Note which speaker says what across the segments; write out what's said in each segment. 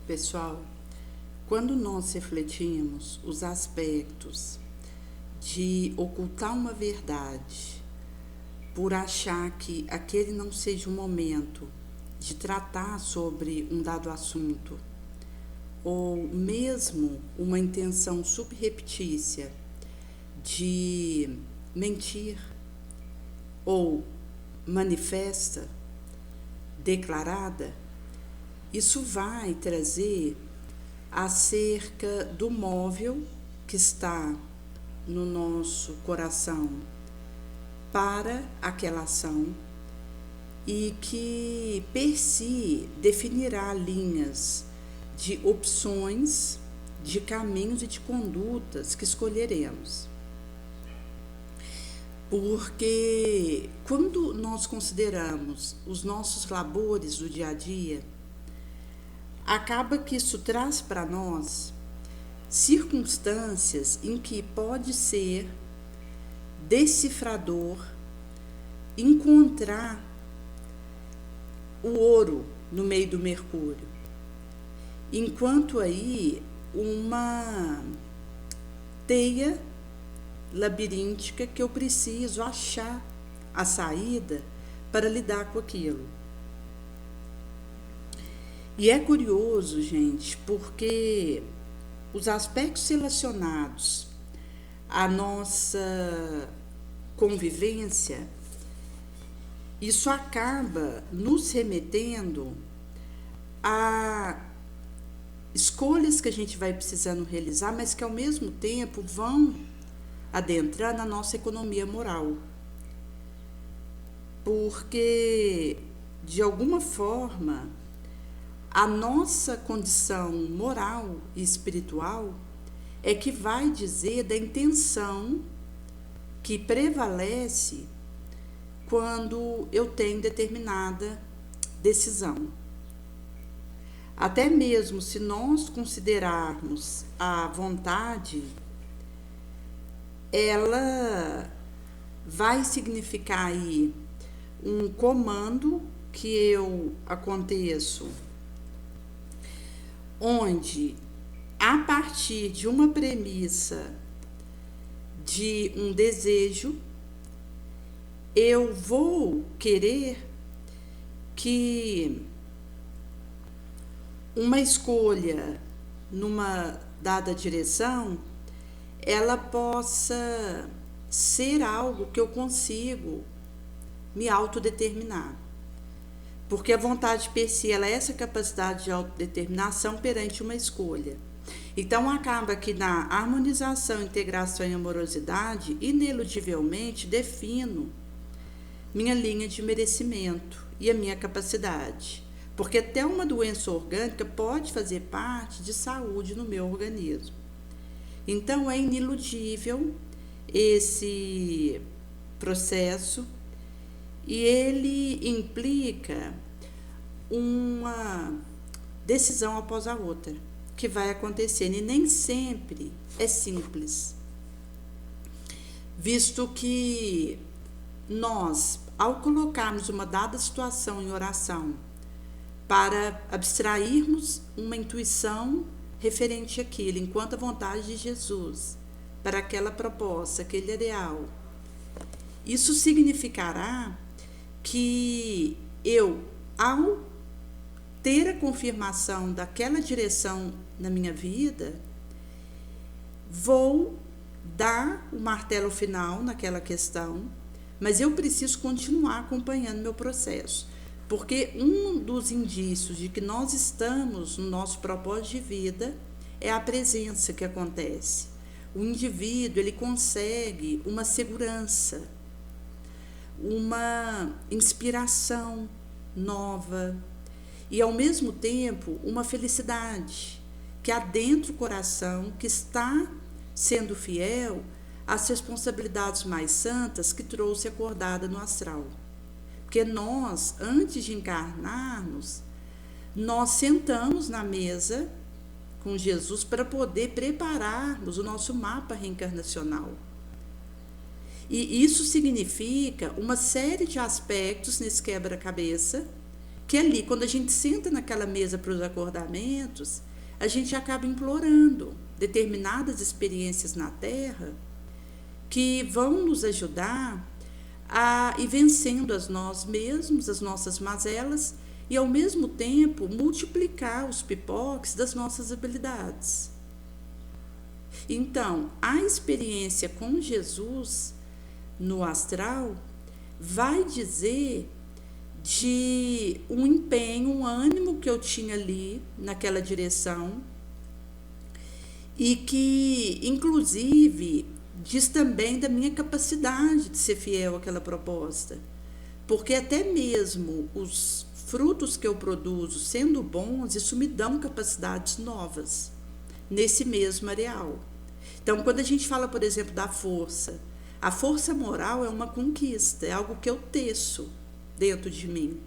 Speaker 1: Pessoal, quando nós refletimos os aspectos de ocultar uma verdade por achar que aquele não seja o momento de tratar sobre um dado assunto, ou mesmo uma intenção subreptícia de mentir ou manifesta, declarada, isso vai trazer acerca do móvel que está no nosso coração para aquela ação e que per si definirá linhas de opções, de caminhos e de condutas que escolheremos. Porque quando nós consideramos os nossos labores do dia a dia, acaba que isso traz para nós circunstâncias em que pode ser decifrador encontrar o ouro no meio do mercúrio, enquanto aí uma teia labiríntica que eu preciso achar a saída para lidar com aquilo. E é curioso, gente, porque os aspectos relacionados à nossa convivência, isso acaba nos remetendo a escolhas que a gente vai precisando realizar, mas que ao mesmo tempo vão adentrar na nossa economia moral. Porque, de alguma forma, a nossa condição moral e espiritual é que vai dizer da intenção que prevalece quando eu tenho determinada decisão. Até mesmo se nós considerarmos a vontade, ela vai significar aí um comando que eu aconteço, onde, a partir de uma premissa de um desejo, eu vou querer que uma escolha numa dada direção, ela possa ser algo que eu consigo me autodeterminar. Porque a vontade per si, ela é essa capacidade de autodeterminação perante uma escolha. Então, acaba que na harmonização, integração e amorosidade, ineludivelmente defino minha linha de merecimento e a minha capacidade. Porque até uma doença orgânica pode fazer parte de saúde no meu organismo. Então, é iniludível esse processo e ele implica uma decisão após a outra que vai acontecendo e nem sempre é simples, visto que nós, ao colocarmos uma dada situação em oração para abstrairmos uma intuição referente àquilo, enquanto a vontade de Jesus para aquela proposta, aquele ideal, isso significará que eu, ao ter a confirmação daquela direção na minha vida, vou dar o martelo final naquela questão, mas eu preciso continuar acompanhando meu processo, porque um dos indícios de que nós estamos no nosso propósito de vida é a presença que acontece. O indivíduo, ele consegue uma segurança, uma inspiração nova e, ao mesmo tempo, uma felicidade que há dentro do coração, que está sendo fiel às responsabilidades mais santas que trouxe acordada no astral. Porque nós, antes de encarnarmos, nós sentamos na mesa com Jesus para poder prepararmos o nosso mapa reencarnacional. E isso significa uma série de aspectos nesse quebra-cabeça que ali, quando a gente senta naquela mesa para os acordamentos, a gente acaba implorando determinadas experiências na Terra que vão nos ajudar a ir vencendo as nós mesmos, as nossas mazelas, e ao mesmo tempo multiplicar os pipoques das nossas habilidades. Então, a experiência com Jesus no astral vai dizer de um empenho, um ânimo que eu tinha ali naquela direção, e que, inclusive, diz também da minha capacidade de ser fiel àquela proposta. Porque até mesmo os frutos que eu produzo, sendo bons, isso me dão capacidades novas nesse mesmo areal. Então, quando a gente fala, por exemplo, da força, a força moral é uma conquista, é algo que eu teço dentro de mim.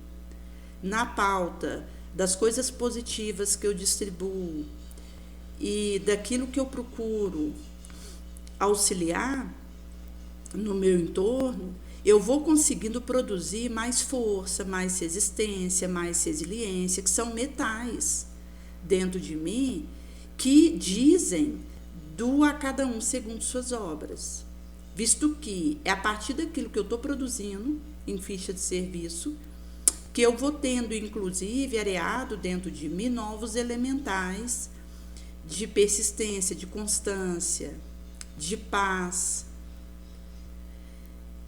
Speaker 1: Na pauta das coisas positivas que eu distribuo e daquilo que eu procuro auxiliar no meu entorno, eu vou conseguindo produzir mais força, mais resistência, mais resiliência, que são metais dentro de mim que dizem do a cada um segundo suas obras, visto que é a partir daquilo que eu estou produzindo em ficha de serviço que eu vou tendo, inclusive, areado dentro de mim novos elementais de persistência, de constância, de paz,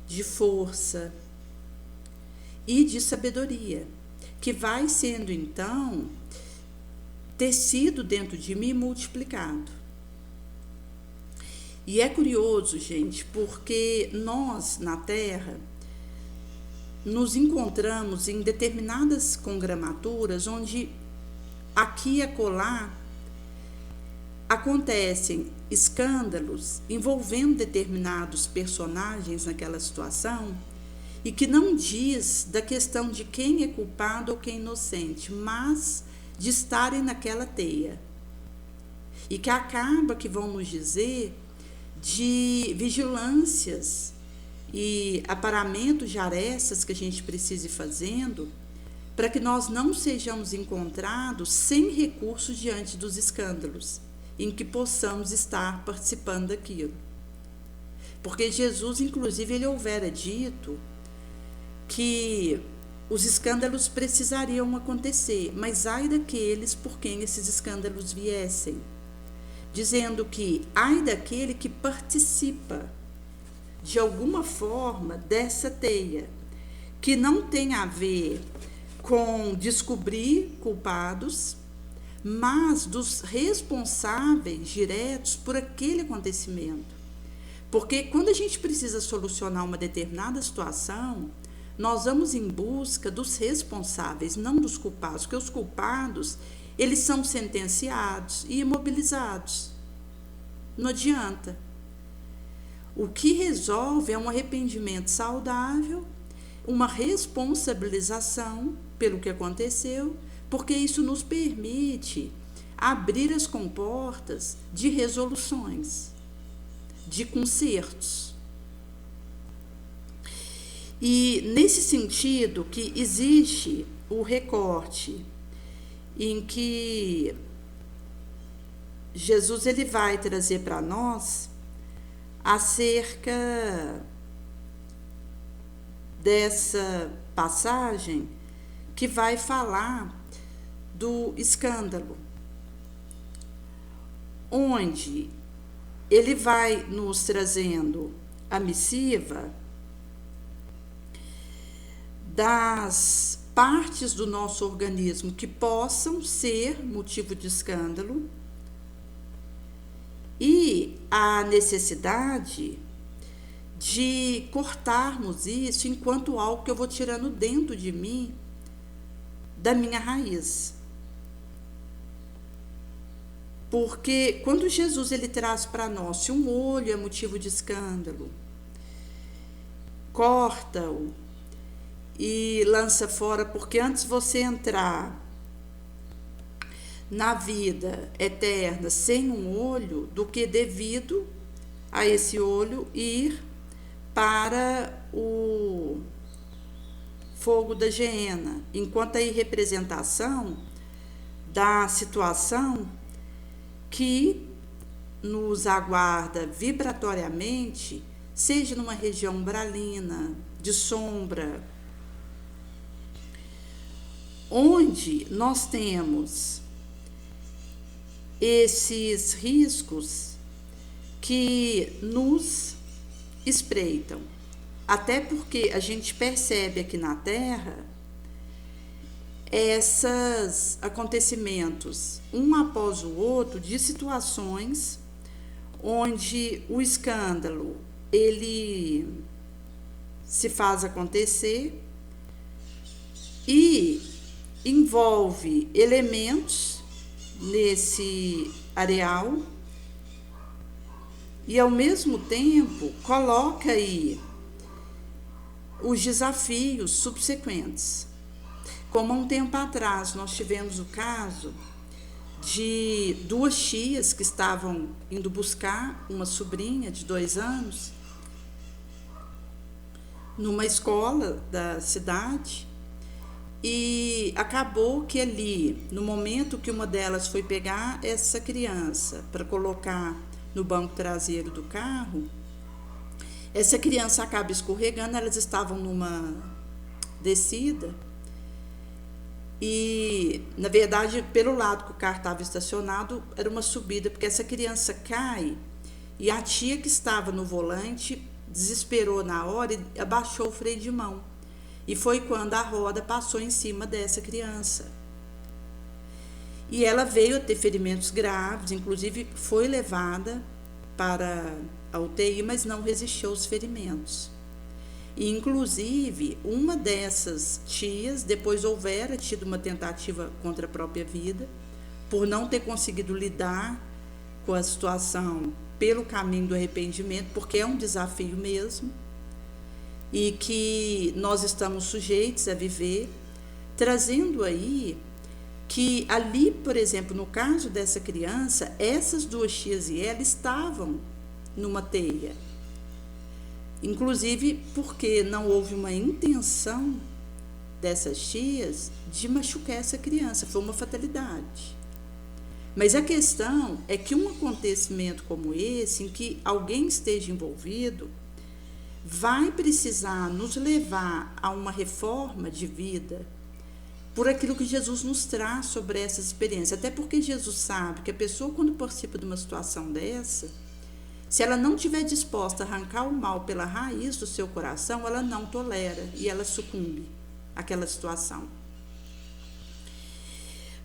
Speaker 1: de força e de sabedoria, que vai sendo, então, tecido dentro de mim e multiplicado. E é curioso, gente, porque nós, na Terra, nos encontramos em determinadas congramaturas onde aqui e acolá acontecem escândalos envolvendo determinados personagens naquela situação e que não diz da questão de quem é culpado ou quem é inocente, mas de estarem naquela teia. E que acaba que vão nos dizer de vigilâncias e aparamentos de arestas que a gente precisa ir fazendo para que nós não sejamos encontrados sem recursos diante dos escândalos, em que possamos estar participando daquilo. Porque Jesus, inclusive, ele houvera dito que os escândalos precisariam acontecer, mas ai daqueles por quem esses escândalos viessem, dizendo que ai daquele que participa de alguma forma dessa teia, que não tem a ver com descobrir culpados, mas dos responsáveis diretos por aquele acontecimento. Porque quando a gente precisa solucionar uma determinada situação, nós vamos em busca dos responsáveis, não dos culpados, porque os culpados, eles são sentenciados e imobilizados. Não adianta. O que resolve é um arrependimento saudável, uma responsabilização pelo que aconteceu, porque isso nos permite abrir as comportas de resoluções, de consertos. E nesse sentido que existe o recorte em que Jesus ele vai trazer para nós acerca dessa passagem que vai falar do escândalo, onde ele vai nos trazendo a missiva das partes do nosso organismo que possam ser motivo de escândalo e a necessidade de cortarmos isso enquanto algo que eu vou tirando dentro de mim, da minha raiz. Porque quando Jesus ele traz para nós, se um olho é motivo de escândalo, corta-o e lança fora, porque antes você entrar na vida eterna sem um olho, do que devido a esse olho ir para o fogo da geena, enquanto aí representação da situação que nos aguarda vibratoriamente, seja numa região umbralina, de sombra, onde nós temos esses riscos que nos espreitam. Até porque a gente percebe aqui na Terra esses acontecimentos, um após o outro, de situações onde o escândalo ele se faz acontecer e envolve elementos nesse areal e ao mesmo tempo coloca aí os desafios subsequentes. Como há um tempo atrás nós tivemos o caso de duas tias que estavam indo buscar uma sobrinha de 2 anos numa escola da cidade, e acabou que ali, no momento que uma delas foi pegar essa criança para colocar no banco traseiro do carro, essa criança acaba escorregando. Elas estavam numa descida e, na verdade, pelo lado que o carro estava estacionado, era uma subida, porque essa criança cai e a tia que estava no volante desesperou na hora e abaixou o freio de mão. E foi quando a roda passou em cima dessa criança. E ela veio a ter ferimentos graves, inclusive foi levada para a UTI, mas não resistiu aos ferimentos. E, inclusive, uma dessas tias, depois houvera tido uma tentativa contra a própria vida, por não ter conseguido lidar com a situação pelo caminho do arrependimento, porque é um desafio mesmo, e que nós estamos sujeitos a viver, trazendo aí que ali, por exemplo, no caso dessa criança, essas duas tias e ela estavam numa teia. Inclusive porque não houve uma intenção dessas tias de machucar essa criança, foi uma fatalidade. Mas a questão é que um acontecimento como esse, em que alguém esteja envolvido, vai precisar nos levar a uma reforma de vida por aquilo que Jesus nos traz sobre essas experiências. Até porque Jesus sabe que a pessoa, quando participa de uma situação dessa, se ela não estiver disposta a arrancar o mal pela raiz do seu coração, ela não tolera e ela sucumbe àquela situação.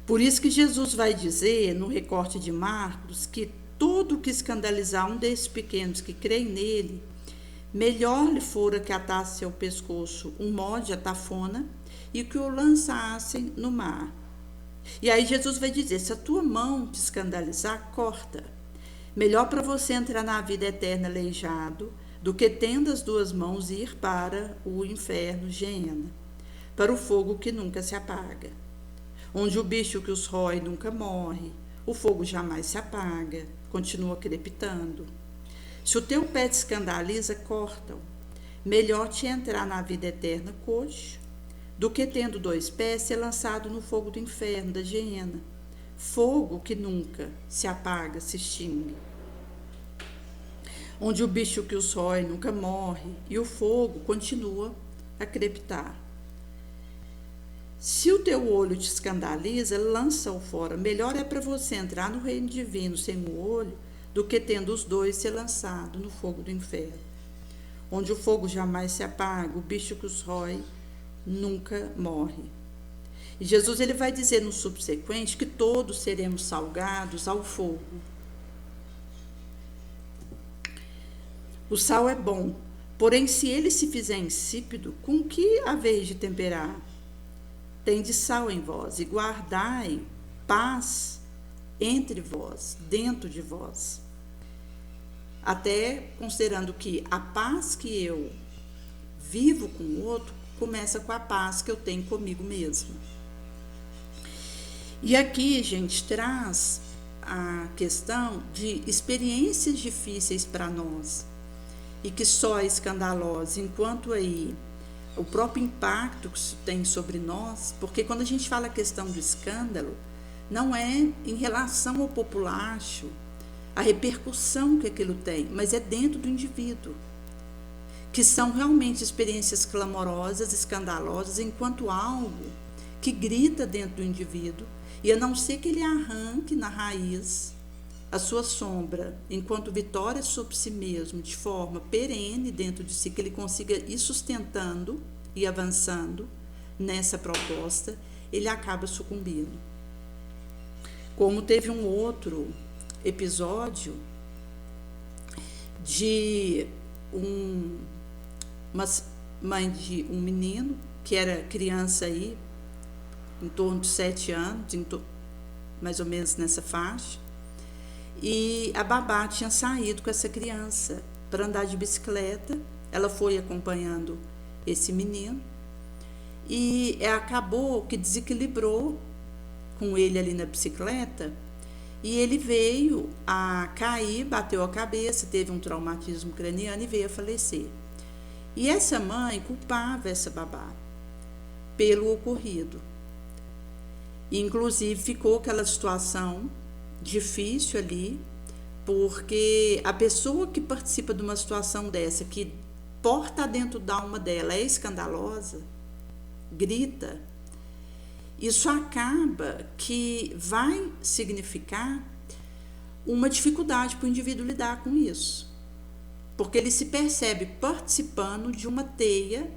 Speaker 1: Por isso que Jesus vai dizer, no recorte de Marcos, que todo que escandalizar um desses pequenos que creem nele, melhor lhe fora que atasse ao pescoço um molde, a tafona, e que o lançassem no mar. E aí Jesus vai dizer, se a tua mão te escandalizar, corta. Melhor para você entrar na vida eterna aleijado, do que tendo as 2 mãos ir para o inferno, Geena, para o fogo que nunca se apaga, onde o bicho que os rói nunca morre, o fogo jamais se apaga, continua crepitando. Se o teu pé te escandaliza, corta-o. Melhor te entrar na vida eterna coxo, do que tendo 2 pés ser lançado no fogo do inferno, da Geena, fogo que nunca se apaga, se extingue, onde o bicho que os rói nunca morre e o fogo continua a crepitar. Se o teu olho te escandaliza, lança-o fora. Melhor é para você entrar no reino divino sem o olho, do que tendo os 2 ser lançado no fogo do inferno, onde o fogo jamais se apaga, o bicho que os rói nunca morre. E Jesus ele vai dizer no subsequente que todos seremos salgados ao fogo. O sal é bom, porém se ele se fizer insípido, com que haveis de temperar? Tende sal em vós e guardai paz entre vós, dentro de vós. Até considerando que a paz que eu vivo com o outro começa com a paz que eu tenho comigo mesmo. E aqui, gente, traz a questão de experiências difíceis para nós e que só é escandalosa, enquanto aí o próprio impacto que isso tem sobre nós, porque quando a gente fala a questão do escândalo, não é em relação ao populacho, a repercussão que aquilo tem, mas é dentro do indivíduo, que são realmente experiências clamorosas, escandalosas, enquanto algo que grita dentro do indivíduo, e a não ser que ele arranque na raiz a sua sombra, enquanto vitória sobre si mesmo, de forma perene dentro de si, que ele consiga ir sustentando e avançando nessa proposta, ele acaba sucumbindo. Como teve um outro episódio de uma mãe de um menino, que era criança aí, em torno de 7 anos, mais ou menos nessa faixa, e a babá tinha saído com essa criança para andar de bicicleta. Ela foi acompanhando esse menino e acabou que desequilibrou com ele ali na bicicleta, e ele veio a cair, bateu a cabeça, teve um traumatismo craniano e veio a falecer. E essa mãe culpava essa babá pelo ocorrido. Inclusive ficou aquela situação difícil ali, porque a pessoa que participa de uma situação dessa, que porta dentro da alma dela, é escandalosa, grita, isso acaba que vai significar uma dificuldade para o indivíduo lidar com isso, porque ele se percebe participando de uma teia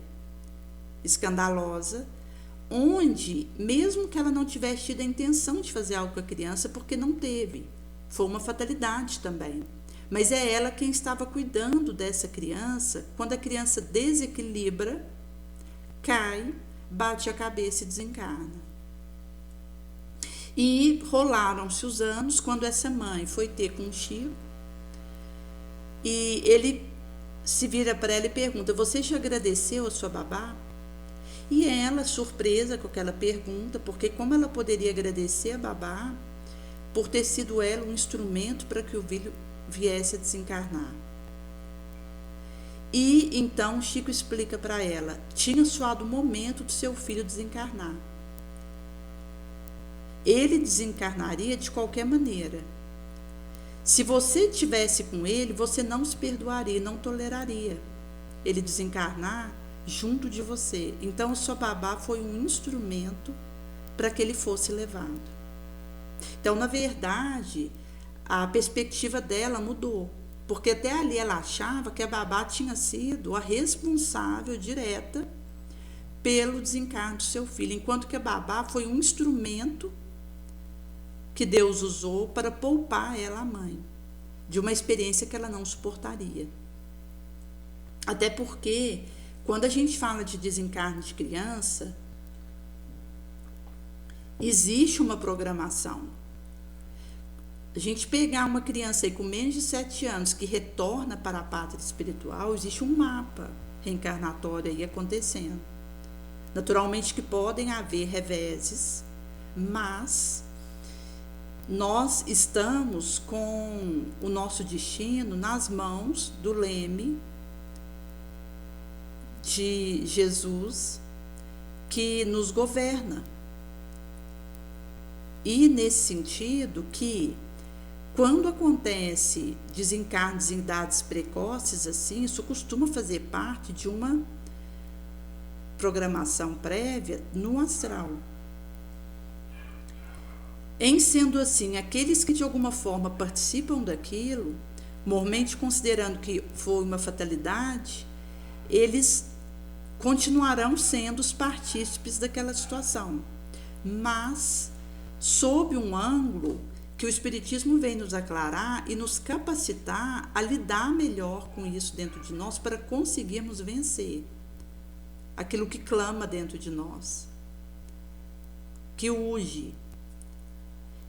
Speaker 1: escandalosa, onde, mesmo que ela não tivesse tido a intenção de fazer algo com a criança, porque não teve, foi uma fatalidade também, mas é ela quem estava cuidando dessa criança, quando a criança desequilibra, cai, bate a cabeça e desencarna. E rolaram-se os anos, quando essa mãe foi ter com o Chico, e ele se vira para ela e pergunta: você já agradeceu a sua babá? E ela, surpresa com aquela pergunta, porque como ela poderia agradecer a babá por ter sido ela um instrumento para que o filho viesse a desencarnar? E então Chico explica para ela: tinha soado o momento do seu filho desencarnar. Ele desencarnaria de qualquer maneira. Se você estivesse com ele, você não se perdoaria, não toleraria ele desencarnar junto de você. Então, sua babá foi um instrumento para que ele fosse levado. Então, na verdade, a perspectiva dela mudou, porque até ali ela achava que a babá tinha sido a responsável direta pelo desencarne do seu filho, enquanto que a babá foi um instrumento que Deus usou para poupar ela, a mãe, de uma experiência que ela não suportaria. Até porque, quando a gente fala de desencarne de criança, existe uma programação. A gente pegar uma criança aí com menos de 7 anos que retorna para a pátria espiritual, existe um mapa reencarnatório aí acontecendo. Naturalmente que podem haver reveses, mas nós estamos com o nosso destino nas mãos do leme de Jesus, que nos governa. E nesse sentido que, quando acontece desencarnes em idades precoces assim, isso costuma fazer parte de uma programação prévia no astral. Em sendo assim, aqueles que de alguma forma participam daquilo, mormente considerando que foi uma fatalidade, eles continuarão sendo os partícipes daquela situação, mas sob um ângulo que o Espiritismo vem nos aclarar e nos capacitar a lidar melhor com isso dentro de nós, para conseguirmos vencer aquilo que clama dentro de nós, que urge,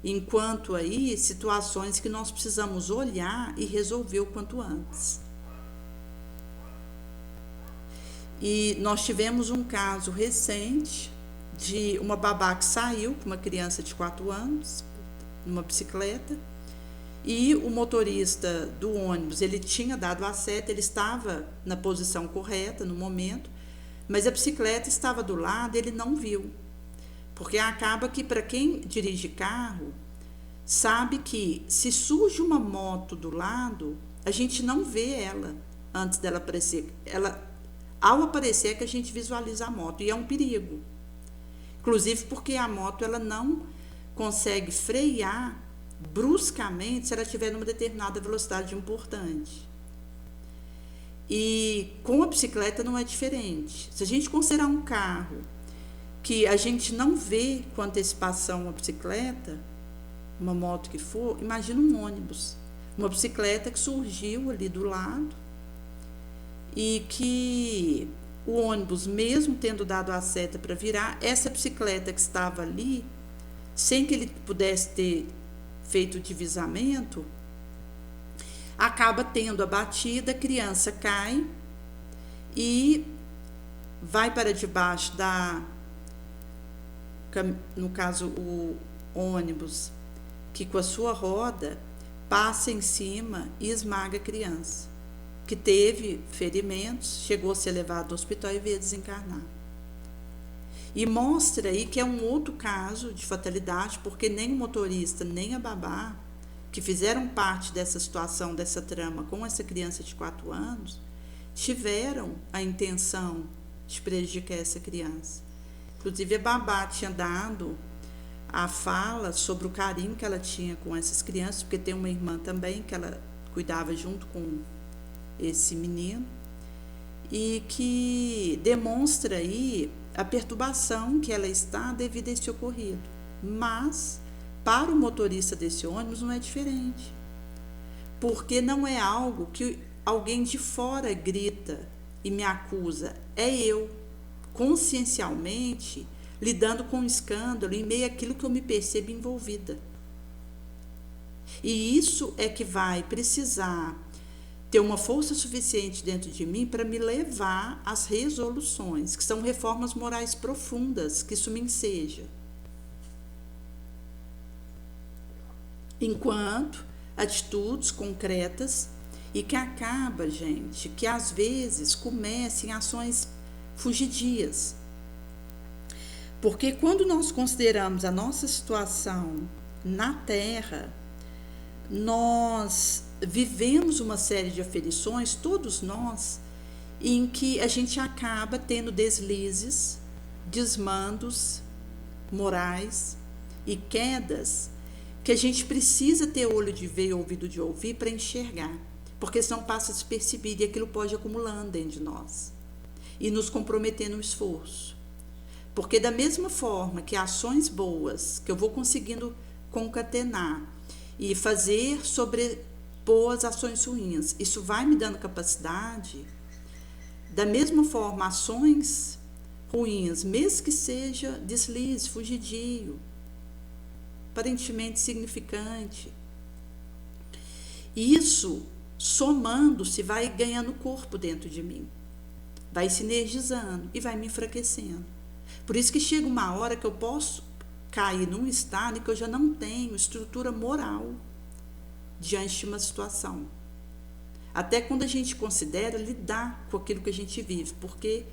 Speaker 1: enquanto aí situações que nós precisamos olhar e resolver o quanto antes. E nós tivemos um caso recente de uma babá que saiu com uma criança de 4 anos numa bicicleta, e o motorista do ônibus, ele tinha dado a seta, ele estava na posição correta no momento, mas a bicicleta estava do lado, ele não viu. Porque acaba que, para quem dirige carro, sabe que se surge uma moto do lado, a gente não vê ela antes dela aparecer. Ao aparecer é que a gente visualiza a moto, e é um perigo. Inclusive porque a moto ela não consegue frear bruscamente se ela estiver numa determinada velocidade importante. E com a bicicleta não é diferente. Se a gente considerar um carro que a gente não vê com antecipação uma bicicleta, uma moto que for, imagina um ônibus. Uma bicicleta que surgiu ali do lado e que o ônibus, mesmo tendo dado a seta para virar, essa bicicleta que estava ali, sem que ele pudesse ter feito o divisamento, acaba tendo a batida, a criança cai e vai para debaixo no caso o ônibus, que com a sua roda passa em cima e esmaga a criança, que teve ferimentos, chegou a ser levado ao hospital e veio desencarnar. E mostra aí que é um outro caso de fatalidade, porque nem o motorista, nem a babá, que fizeram parte dessa situação, dessa trama com essa criança de 4 anos, tiveram a intenção de prejudicar essa criança. Inclusive, a babá tinha dado a fala sobre o carinho que ela tinha com essas crianças, porque tem uma irmã também que ela cuidava junto com esse menino, e que demonstra aí a perturbação que ela está devido a esse ocorrido. Mas, para o motorista desse ônibus não é diferente, porque não é algo que alguém de fora grita e me acusa, é eu, consciencialmente, lidando com um escândalo em meio àquilo que eu me percebo envolvida. E isso é que vai precisar ter uma força suficiente dentro de mim para me levar às resoluções, que são reformas morais profundas, que isso me enseja. Enquanto atitudes concretas e que acaba, gente, que às vezes comecem ações fugidias. Porque quando nós consideramos a nossa situação na Terra, nós vivemos uma série de aferições, todos nós, em que a gente acaba tendo deslizes, desmandos morais e quedas que a gente precisa ter olho de ver e ouvido de ouvir para enxergar, porque senão passa despercebido e aquilo pode ir acumulando dentro de nós e nos comprometer no esforço. Porque da mesma forma que ações boas que eu vou conseguindo concatenar e fazer sobrepor as ações ruins, isso vai me dando capacidade. Da mesma forma, ações ruins, mesmo que seja deslize, fugidio, aparentemente significante, isso, somando-se, vai ganhando corpo dentro de mim, vai sinergizando e vai me enfraquecendo. Por isso que chega uma hora que eu posso cair num estado em que eu já não tenho estrutura moral diante de uma situação. Até quando a gente considera lidar com aquilo que a gente vive, porque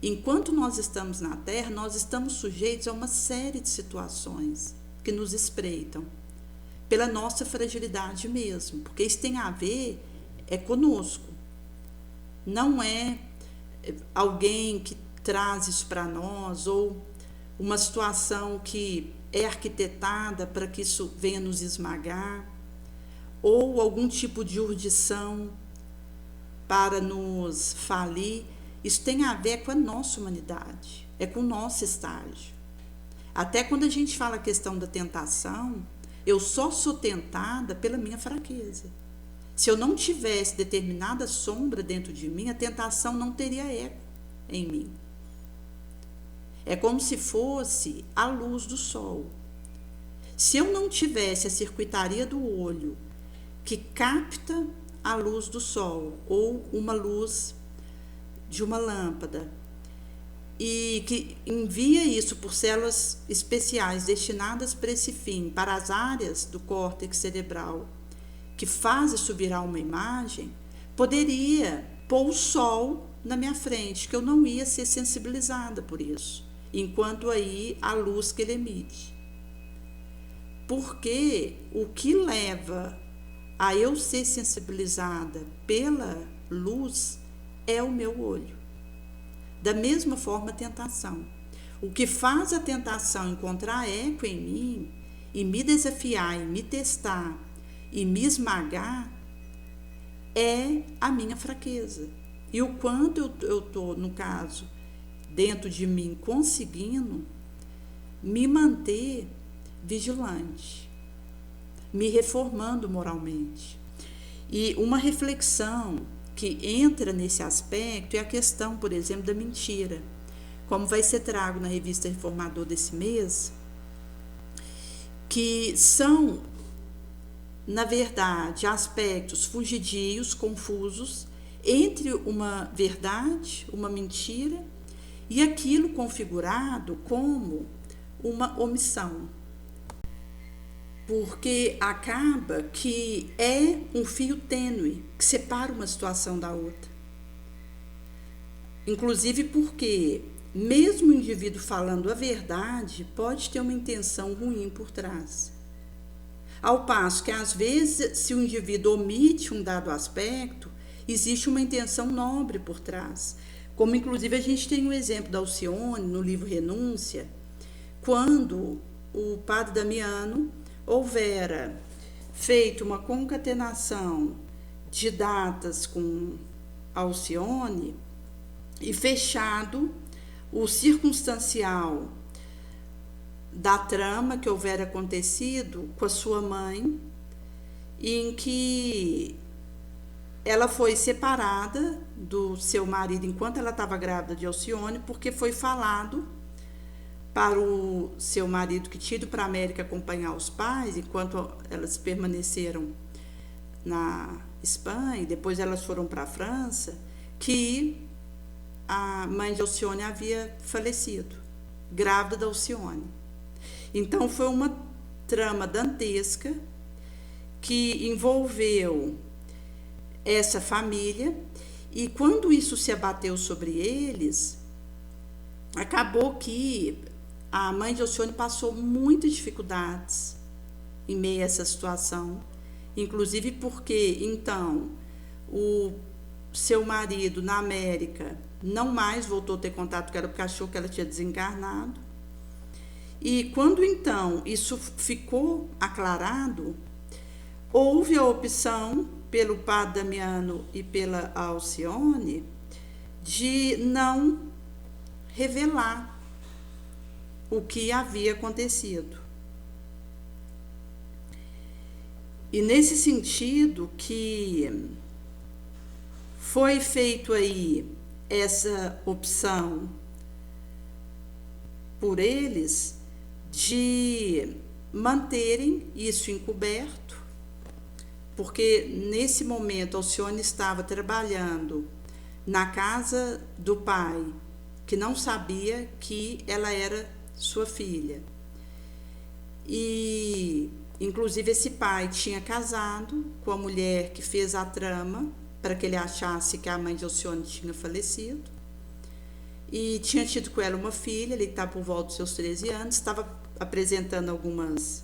Speaker 1: enquanto nós estamos na Terra, nós estamos sujeitos a uma série de situações que nos espreitam, pela nossa fragilidade mesmo, porque isso tem a ver conosco, não é alguém que traz isso para nós, ou uma situação que é arquitetada para que isso venha nos esmagar, ou algum tipo de urdição para nos falir. Isso tem a ver com a nossa humanidade, é com o nosso estágio. Até quando a gente fala a questão da tentação, eu só sou tentada pela minha fraqueza. Se eu não tivesse determinada sombra dentro de mim, a tentação não teria eco em mim. É como se fosse a luz do sol. Se eu não tivesse a circuitaria do olho que capta a luz do sol ou uma luz de uma lâmpada e que envia isso por células especiais destinadas para esse fim, para as áreas do córtex cerebral que faz isso virar uma imagem, poderia pôr o sol na minha frente, que eu não ia ser sensibilizada por isso, enquanto aí a luz que ele emite. Porque o que leva a eu ser sensibilizada pela luz é o meu olho. Da mesma forma, a tentação. O que faz a tentação encontrar eco em mim e me desafiar, e me testar, e me esmagar, é a minha fraqueza. E o quanto eu estou, no caso, dentro de mim, conseguindo me manter vigilante, me reformando moralmente. E uma reflexão que entra nesse aspecto é a questão, por exemplo, da mentira. Como vai ser trago na revista Reformador desse mês, que são, na verdade, aspectos fugidios, confusos, entre uma verdade, uma mentira, e aquilo configurado como uma omissão. Porque acaba que é um fio tênue que separa uma situação da outra. Inclusive porque, mesmo o indivíduo falando a verdade, pode ter uma intenção ruim por trás. Ao passo que, às vezes, se o indivíduo omite um dado aspecto, existe uma intenção nobre por trás. Como, inclusive, a gente tem o exemplo da Alcione, no livro Renúncia, quando o padre Damiano houvera feito uma concatenação de datas com Alcione e fechado o circunstancial da trama que houvera acontecido com a sua mãe, em que ela foi separada do seu marido enquanto ela estava grávida de Alcione, porque foi falado para o seu marido, que tinha ido para a América acompanhar os pais, enquanto elas permaneceram na Espanha, e depois elas foram para a França, que a mãe de Alcione havia falecido, grávida da Alcione. Então foi uma trama dantesca que envolveu essa família, e quando isso se abateu sobre eles, acabou que a mãe de Alcione passou muitas dificuldades em meio a essa situação, inclusive porque, então, o seu marido na América não mais voltou a ter contato com ela, porque achou que ela tinha desencarnado. E quando, então, isso ficou aclarado, houve a opção pelo padre Damiano e pela Alcione de não revelar o que havia acontecido. E nesse sentido que foi feito aí essa opção por eles de manterem isso encoberto, porque nesse momento Alcione estava trabalhando na casa do pai, que não sabia que ela era sua filha. E, inclusive, esse pai tinha casado com a mulher que fez a trama para que ele achasse que a mãe de Alcione tinha falecido. E tinha tido com ela uma filha, ele estava por volta dos seus 13 anos, estava apresentando algumas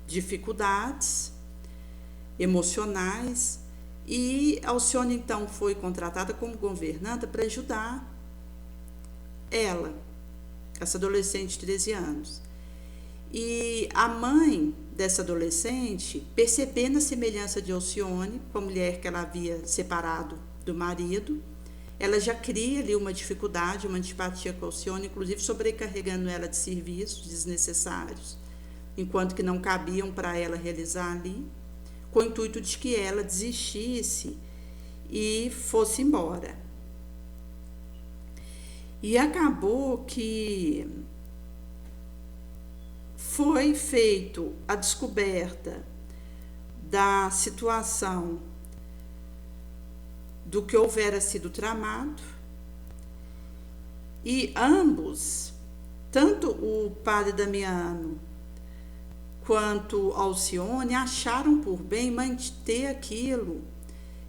Speaker 1: dificuldades emocionais, e Alcione, então, foi contratada como governanta para ajudar ela, essa adolescente de 13 anos. E a mãe dessa adolescente, percebendo a semelhança de Alcione com a mulher que ela havia separado do marido, ela já cria ali uma dificuldade, uma antipatia com Alcione, inclusive sobrecarregando ela de serviços desnecessários, enquanto que não cabiam para ela realizar ali, com o intuito de que ela desistisse e fosse embora. E acabou que foi feito a descoberta da situação do que houvera sido tramado, e ambos, tanto o padre Damiano quanto Alcione, acharam por bem manter aquilo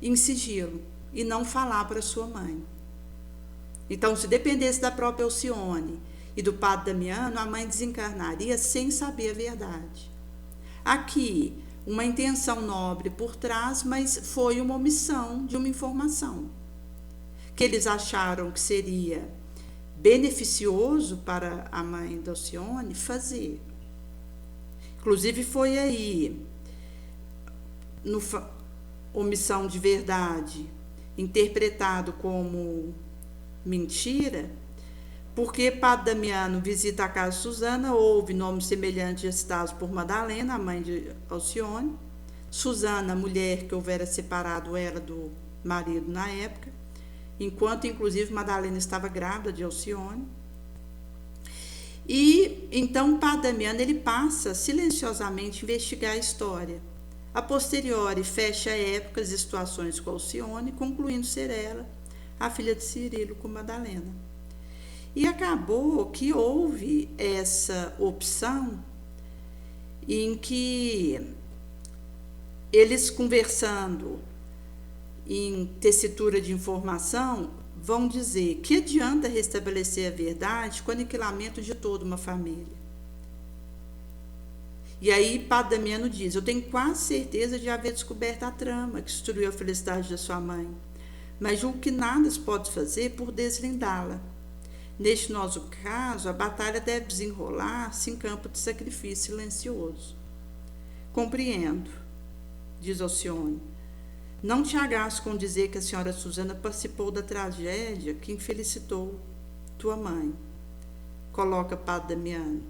Speaker 1: em sigilo e não falar para sua mãe. Então, se dependesse da própria Alcione e do padre Damiano, a mãe desencarnaria sem saber a verdade. Aqui, uma intenção nobre por trás, mas foi uma omissão de uma informação que eles acharam que seria beneficioso para a mãe da Alcione fazer. Inclusive foi aí, no omissão de verdade, interpretado como mentira, porque Padre Damiano visita a casa de Susana, houve nomes semelhantes citados por Madalena, a mãe de Alcione. Susana, a mulher que houvera separado ela do marido na época, enquanto inclusive Madalena estava grávida de Alcione. E então Padre Damiano ele passa silenciosamente a investigar a história. A posteriori fecha épocas e situações com Alcione, concluindo ser ela a filha de Cirilo com Madalena. E acabou que houve essa opção em que eles, conversando em tessitura de informação, vão dizer que adianta restabelecer a verdade com o aniquilamento de toda uma família. E aí Padre Damiano diz: eu tenho quase certeza de haver descoberto a trama que destruiu a felicidade da sua mãe, mas julgo que nada se pode fazer por deslindá-la. Neste nosso caso, a batalha deve desenrolar-se em campo de sacrifício silencioso. Compreendo, diz Alcione. Não te agasto com dizer que a senhora Susana participou da tragédia que infelicitou tua mãe, coloca Padre Damiano.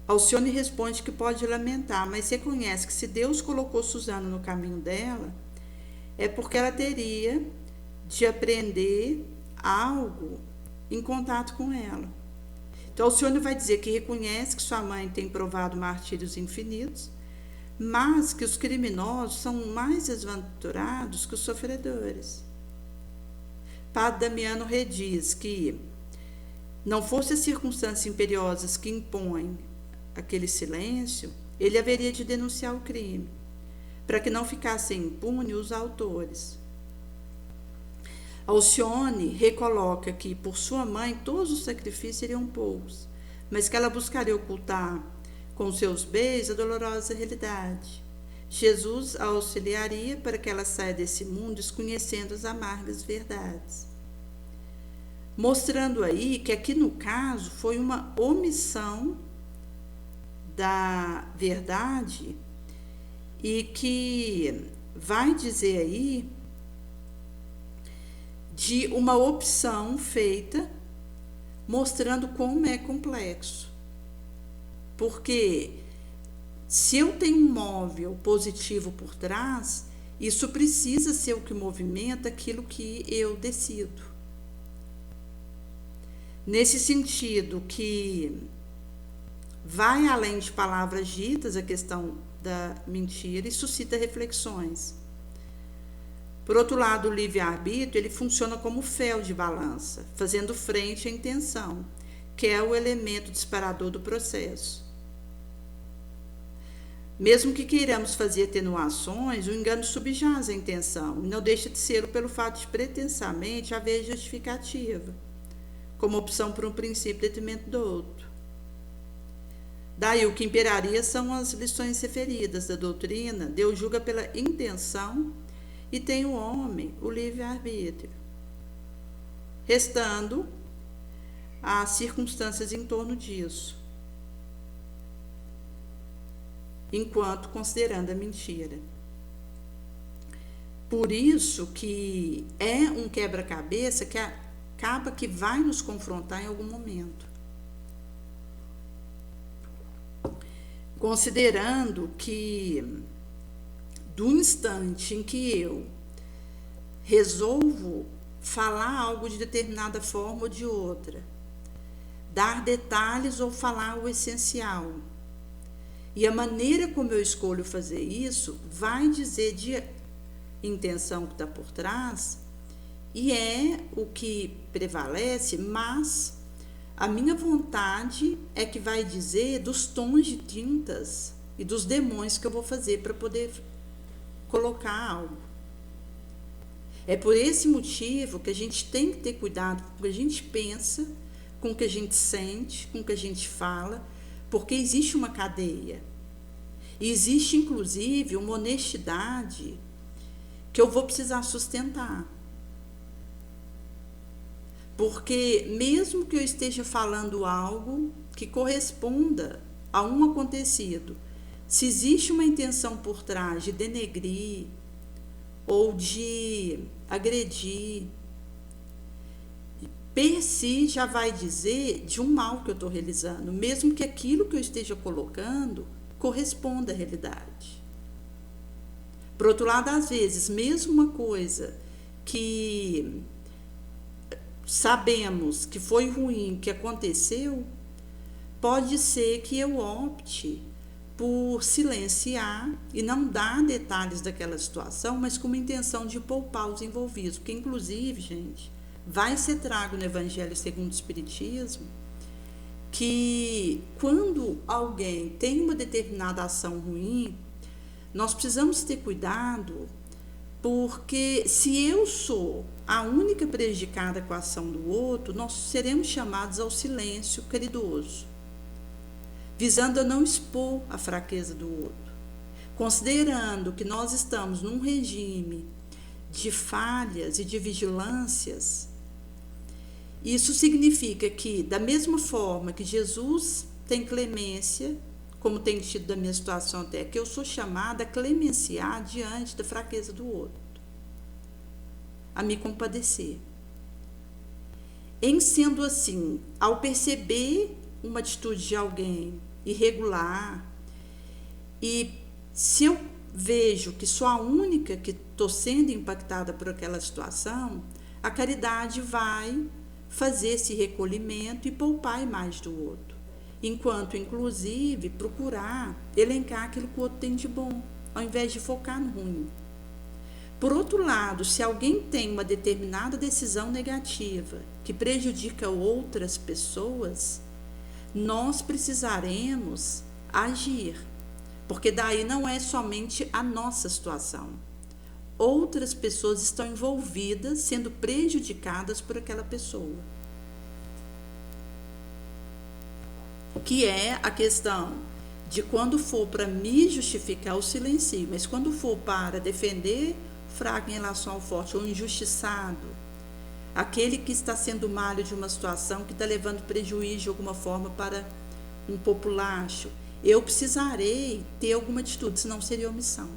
Speaker 1: Alcione responde que pode lamentar, mas reconhece que se Deus colocou Susana no caminho dela, é porque ela teria de aprender algo em contato com ela. Então Alcione vai dizer que reconhece que sua mãe tem provado martírios infinitos, mas que os criminosos são mais desventurados que os sofredores. Padre Damiano rediz que, não fosse as circunstâncias imperiosas que impõem aquele silêncio, ele haveria de denunciar o crime, para que não ficassem impunes os autores. Alcione recoloca que, por sua mãe, todos os sacrifícios seriam poucos, mas que ela buscaria ocultar com seus beijos a dolorosa realidade. Jesus a auxiliaria para que ela saia desse mundo desconhecendo as amargas verdades. Mostrando aí que aqui no caso foi uma omissão da verdade e que vai dizer aí de uma opção feita mostrando como é complexo. Porque se eu tenho um móvel positivo por trás, isso precisa ser o que movimenta aquilo que eu decido. Nesse sentido que vai além de palavras ditas, a questão da mentira, e suscita reflexões. Por outro lado, o livre-arbítrio ele funciona como fel de balança, fazendo frente à intenção, que é o elemento disparador do processo. Mesmo que queiramos fazer atenuações, o engano subjaz a intenção e não deixa de ser pelo fato de pretensamente haver justificativa, como opção por um princípio em detrimento do outro. Daí o que imperaria são as lições referidas da doutrina: Deus julga pela intenção e tem o homem o livre-arbítrio, restando as circunstâncias em torno disso, enquanto considerando a mentira. Por isso que é um quebra-cabeça que acaba que vai nos confrontar em algum momento. Considerando que do instante em que eu resolvo falar algo de determinada forma ou de outra, dar detalhes ou falar o essencial, e a maneira como eu escolho fazer isso vai dizer de intenção que está por trás, e é o que prevalece, mas a minha vontade é que vai dizer dos tons de tintas e dos demônios que eu vou fazer para poder colocar algo. É por esse motivo que a gente tem que ter cuidado com o que a gente pensa, com o que a gente sente, com o que a gente fala, porque existe uma cadeia. E existe, inclusive, uma honestidade que eu vou precisar sustentar. Porque mesmo que eu esteja falando algo que corresponda a um acontecido, se existe uma intenção por trás de denegrir ou de agredir, per si já vai dizer de um mal que eu estou realizando, mesmo que aquilo que eu esteja colocando corresponda à realidade. Por outro lado, às vezes, mesmo uma coisa que sabemos que foi ruim, que aconteceu, pode ser que eu opte por silenciar e não dar detalhes daquela situação, mas com uma intenção de poupar os envolvidos. Porque, inclusive, gente, vai ser trago no Evangelho segundo o Espiritismo que quando alguém tem uma determinada ação ruim, nós precisamos ter cuidado, porque se eu sou a única prejudicada com a ação do outro, nós seremos chamados ao silêncio caridoso, visando a não expor a fraqueza do outro, considerando que nós estamos num regime de falhas e de vigilâncias. Isso significa que, da mesma forma que Jesus tem clemência, como tem tido da minha situação até, que eu sou chamada a clemenciar diante da fraqueza do outro, a me compadecer. Em sendo assim, ao perceber uma atitude de alguém irregular, e se eu vejo que sou a única que estou sendo impactada por aquela situação, a caridade vai fazer esse recolhimento e poupar a imagem do outro, enquanto, inclusive, procurar elencar aquilo que o outro tem de bom, ao invés de focar no ruim. Por outro lado, se alguém tem uma determinada decisão negativa que prejudica outras pessoas, nós precisaremos agir, porque daí não é somente a nossa situação. Outras pessoas estão envolvidas, sendo prejudicadas por aquela pessoa. Que é a questão de quando for para me justificar, eu silencio, mas quando for para defender o fraco em relação ao forte, ou injustiçado, aquele que está sendo malho de uma situação, que está levando prejuízo de alguma forma para um populacho, eu precisarei ter alguma atitude, senão seria omissão.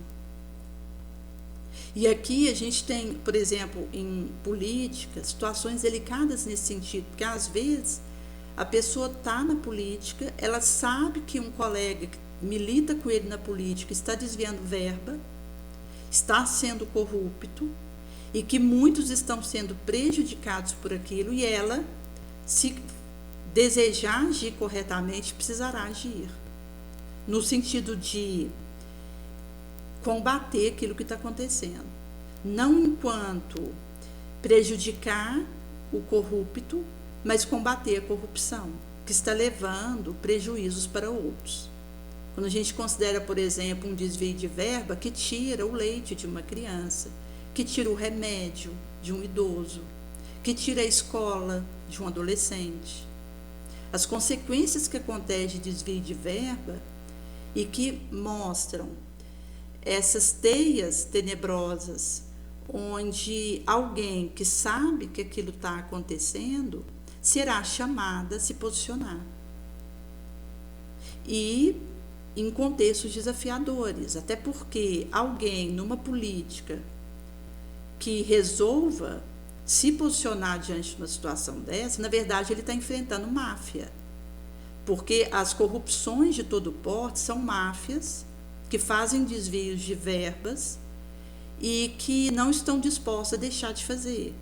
Speaker 1: E aqui a gente tem, por exemplo, em política, situações delicadas nesse sentido, porque às vezes a pessoa está na política, ela sabe que um colega que milita com ele na política está desviando verba, está sendo corrupto, e que muitos estão sendo prejudicados por aquilo, e ela, se desejar agir corretamente, precisará agir, no sentido de combater aquilo que está acontecendo, não enquanto prejudicar o corrupto, mas combater a corrupção, que está levando prejuízos para outros. Quando a gente considera, por exemplo, um desvio de verba que tira o leite de uma criança, que tira o remédio de um idoso, que tira a escola de um adolescente. As consequências que acontecem de desvio de verba e que mostram essas teias tenebrosas, onde alguém que sabe que aquilo está acontecendo será chamada a se posicionar. E em contextos desafiadores, até porque alguém numa política que resolva se posicionar diante de uma situação dessa, na verdade ele está enfrentando máfia, porque as corrupções de todo porte são máfias que fazem desvios de verbas e que não estão dispostos a deixar de fazer.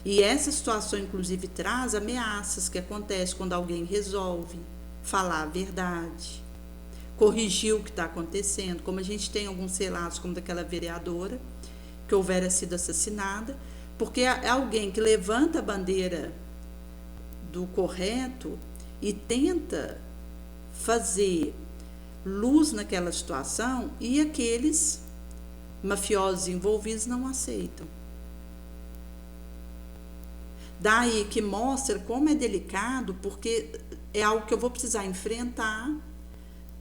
Speaker 1: E essa situação, inclusive, traz ameaças que acontecem quando alguém resolve falar a verdade, corrigir o que está acontecendo, como a gente tem alguns relatos, como daquela vereadora que houvera sido assassinada, porque é alguém que levanta a bandeira do correto e tenta fazer luz naquela situação, e aqueles mafiosos envolvidos não aceitam. Daí que mostra como é delicado, porque é algo que eu vou precisar enfrentar,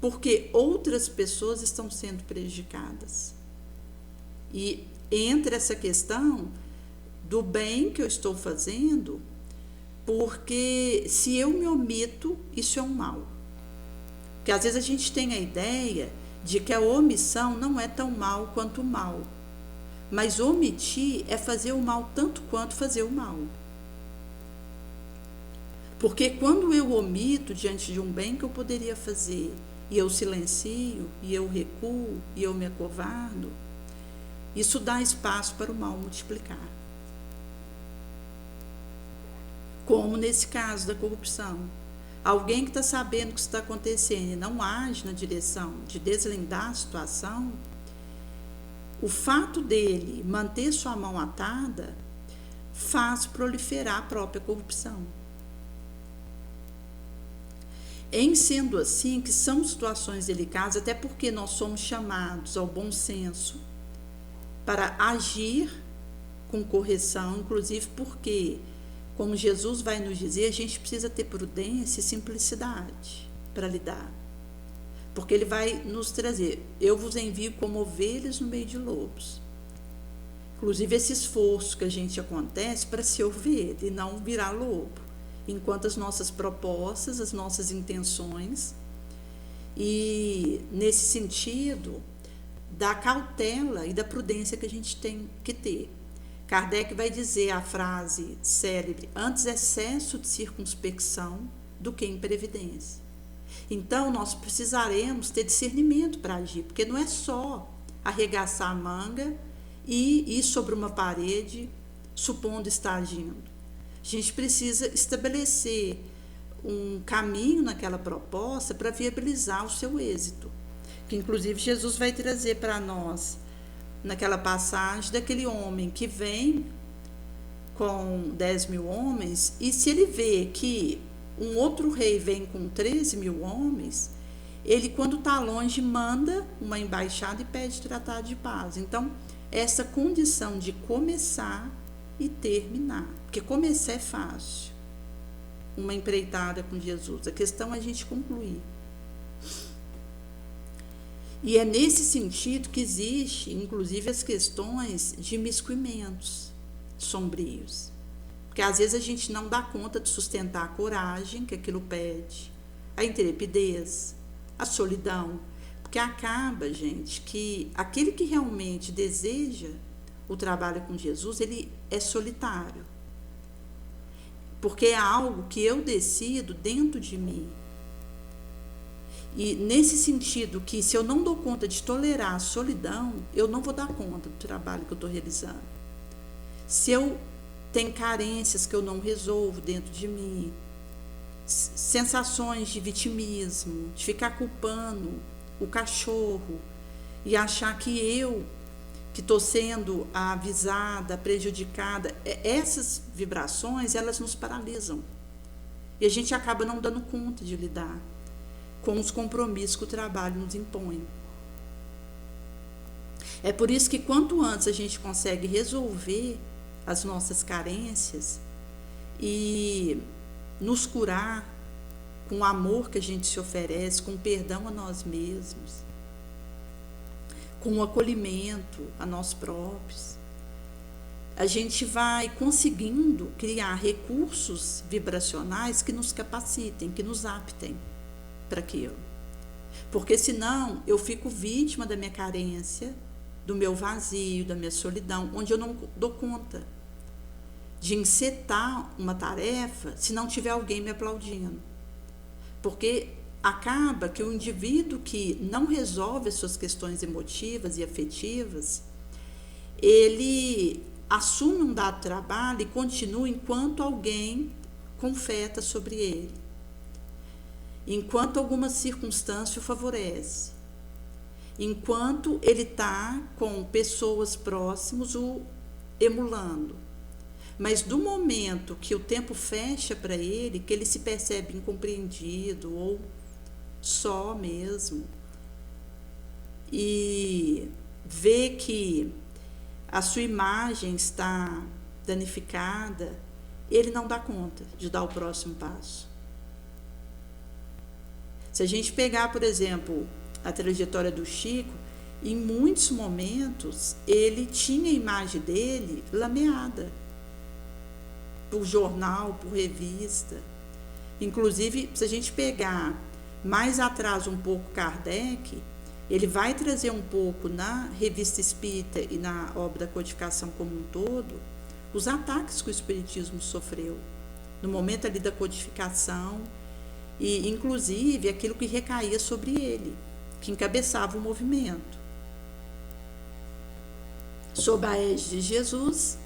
Speaker 1: porque outras pessoas estão sendo prejudicadas. E entra essa questão do bem que eu estou fazendo, porque se eu me omito, isso é um mal. Porque às vezes a gente tem a ideia de que a omissão não é tão mal quanto o mal. Mas omitir é fazer o mal tanto quanto fazer o mal. Porque quando eu omito diante de um bem que eu poderia fazer, e eu silencio, e eu recuo, e eu me acovardo, isso dá espaço para o mal multiplicar. Como nesse caso da corrupção. Alguém que está sabendo o que está acontecendo e não age na direção de deslindar a situação, o fato dele manter sua mão atada faz proliferar a própria corrupção. Em sendo assim, que são situações delicadas, até porque nós somos chamados ao bom senso para agir com correção, inclusive porque, como Jesus vai nos dizer, a gente precisa ter prudência e simplicidade para lidar. Porque ele vai nos trazer, eu vos envio como ovelhas no meio de lobos. Inclusive esse esforço que a gente acontece para ser ovelha e não virar lobo. Enquanto as nossas propostas, as nossas intenções, e nesse sentido, da cautela e da prudência que a gente tem que ter. Kardec vai dizer a frase célebre, antes excesso de circunspecção do que imprevidência. Então, nós precisaremos ter discernimento para agir, porque não é só arregaçar a manga e ir sobre uma parede, supondo estar agindo. A gente precisa estabelecer um caminho naquela proposta para viabilizar o seu êxito, que inclusive Jesus vai trazer para nós naquela passagem daquele homem que vem com 10 mil homens, e se ele vê que um outro rei vem com 13 mil homens, ele, quando está longe, manda uma embaixada e pede tratado de paz. Então, essa condição de começar e terminar, porque começar é fácil, uma empreitada com Jesus, a questão é a gente concluir. E é nesse sentido que existe, inclusive, as questões de imiscuimentos sombrios. Porque às vezes a gente não dá conta de sustentar a coragem que aquilo pede, a intrepidez, a solidão. Porque acaba, gente, que aquele que realmente deseja o trabalho com Jesus, ele é solitário. Porque é algo que eu decido dentro de mim. E nesse sentido que se eu não dou conta de tolerar a solidão, eu não vou dar conta do trabalho que eu estou realizando. Se eu tenho carências que eu não resolvo dentro de mim, sensações de vitimismo, de ficar culpando o cachorro e achar que eu que estou sendo avisada, prejudicada, essas vibrações, elas nos paralisam. E a gente acaba não dando conta de lidar com os compromissos que o trabalho nos impõe. É por isso que quanto antes a gente consegue resolver as nossas carências e nos curar com o amor que a gente se oferece, com perdão a nós mesmos, com o acolhimento a nós próprios, a gente vai conseguindo criar recursos vibracionais que nos capacitem, que nos aptem para aquilo. Porque senão eu fico vítima da minha carência, do meu vazio, da minha solidão, onde eu não dou conta de encetar uma tarefa se não tiver alguém me aplaudindo. Porque acaba que o indivíduo que não resolve as suas questões emotivas e afetivas, ele assume um dado trabalho e continua enquanto alguém confeta sobre ele, enquanto alguma circunstância o favorece, enquanto ele está com pessoas próximas o emulando. Mas do momento que o tempo fecha para ele, que ele se percebe incompreendido ou só mesmo, e vê que a sua imagem está danificada, ele não dá conta de dar o próximo passo. Se a gente pegar, por exemplo, a trajetória do Chico, em muitos momentos ele tinha a imagem dele lameada por jornal, por revista. Inclusive, se a gente pegar mais atrás um pouco Kardec, ele vai trazer um pouco na Revista Espírita e na obra da codificação como um todo, os ataques que o Espiritismo sofreu no momento ali da codificação, e inclusive aquilo que recaía sobre ele, que encabeçava o movimento. Sob a égide de Jesus,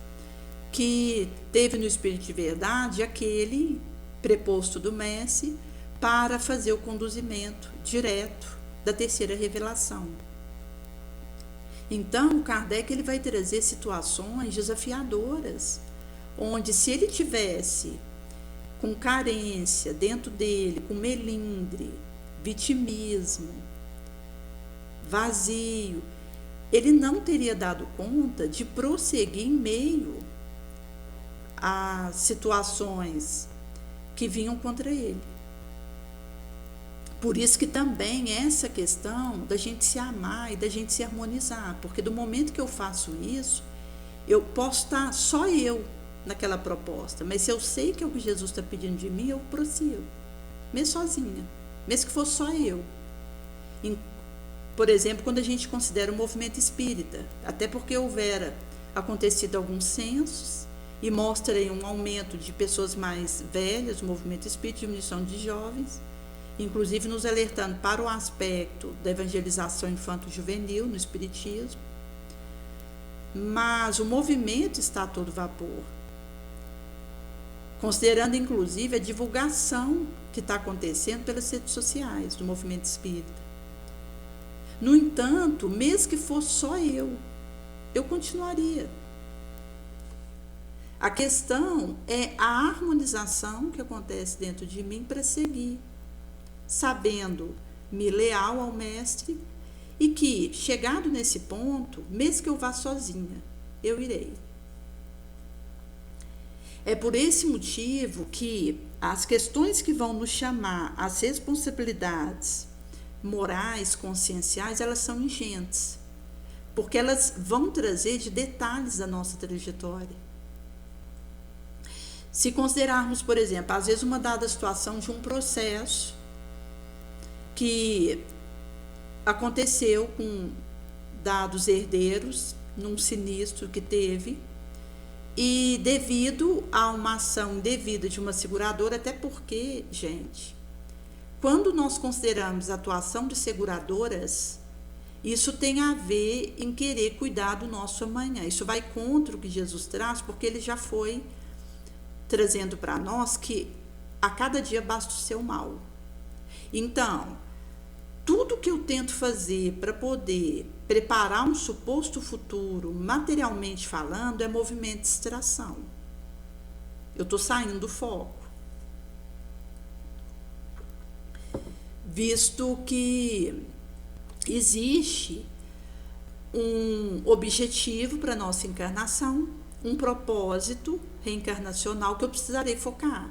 Speaker 1: que teve no Espírito de Verdade aquele preposto do Mestre para fazer o conduzimento direto da terceira revelação. Então, Kardec ele vai trazer situações desafiadoras, onde se ele tivesse com carência dentro dele, com melindre, vitimismo, vazio, ele não teria dado conta de prosseguir em meio a situações que vinham contra ele. Por isso que também essa questão da gente se amar e da gente se harmonizar, porque do momento que eu faço isso, eu posso estar só eu naquela proposta, mas se eu sei que é o que Jesus está pedindo de mim, eu prossigo, mesmo sozinha, mesmo que fosse só eu. Por exemplo, quando a gente considera o movimento espírita, até porque houvera acontecido alguns censos e mostra aí um aumento de pessoas mais velhas, o movimento espírita, diminuição de jovens, inclusive nos alertando para o aspecto da evangelização infanto-juvenil no espiritismo, mas o movimento está a todo vapor, considerando inclusive a divulgação que está acontecendo pelas redes sociais do movimento espírita. No entanto, mesmo que fosse só eu continuaria. A questão é a harmonização que acontece dentro de mim para seguir, sabendo me leal ao Mestre, e que, chegado nesse ponto, mesmo que eu vá sozinha, eu irei. É por esse motivo que as questões que vão nos chamar às responsabilidades morais, conscienciais, elas são ingentes, porque elas vão trazer de detalhes da nossa trajetória. Se considerarmos, por exemplo, às vezes uma dada situação de um processo que aconteceu com dados herdeiros num sinistro que teve, e devido a uma ação indevida de uma seguradora, até porque, gente, quando nós consideramos a atuação de seguradoras, isso tem a ver em querer cuidar do nosso amanhã. Isso vai contra o que Jesus traz, porque ele já foi trazendo para nós que a cada dia basta o seu mal. Então, tudo que eu tento fazer para poder preparar um suposto futuro, materialmente falando, é movimento de distração. Eu estou saindo do foco. Visto que existe um objetivo para a nossa encarnação, um propósito reencarnacional que eu precisarei focar.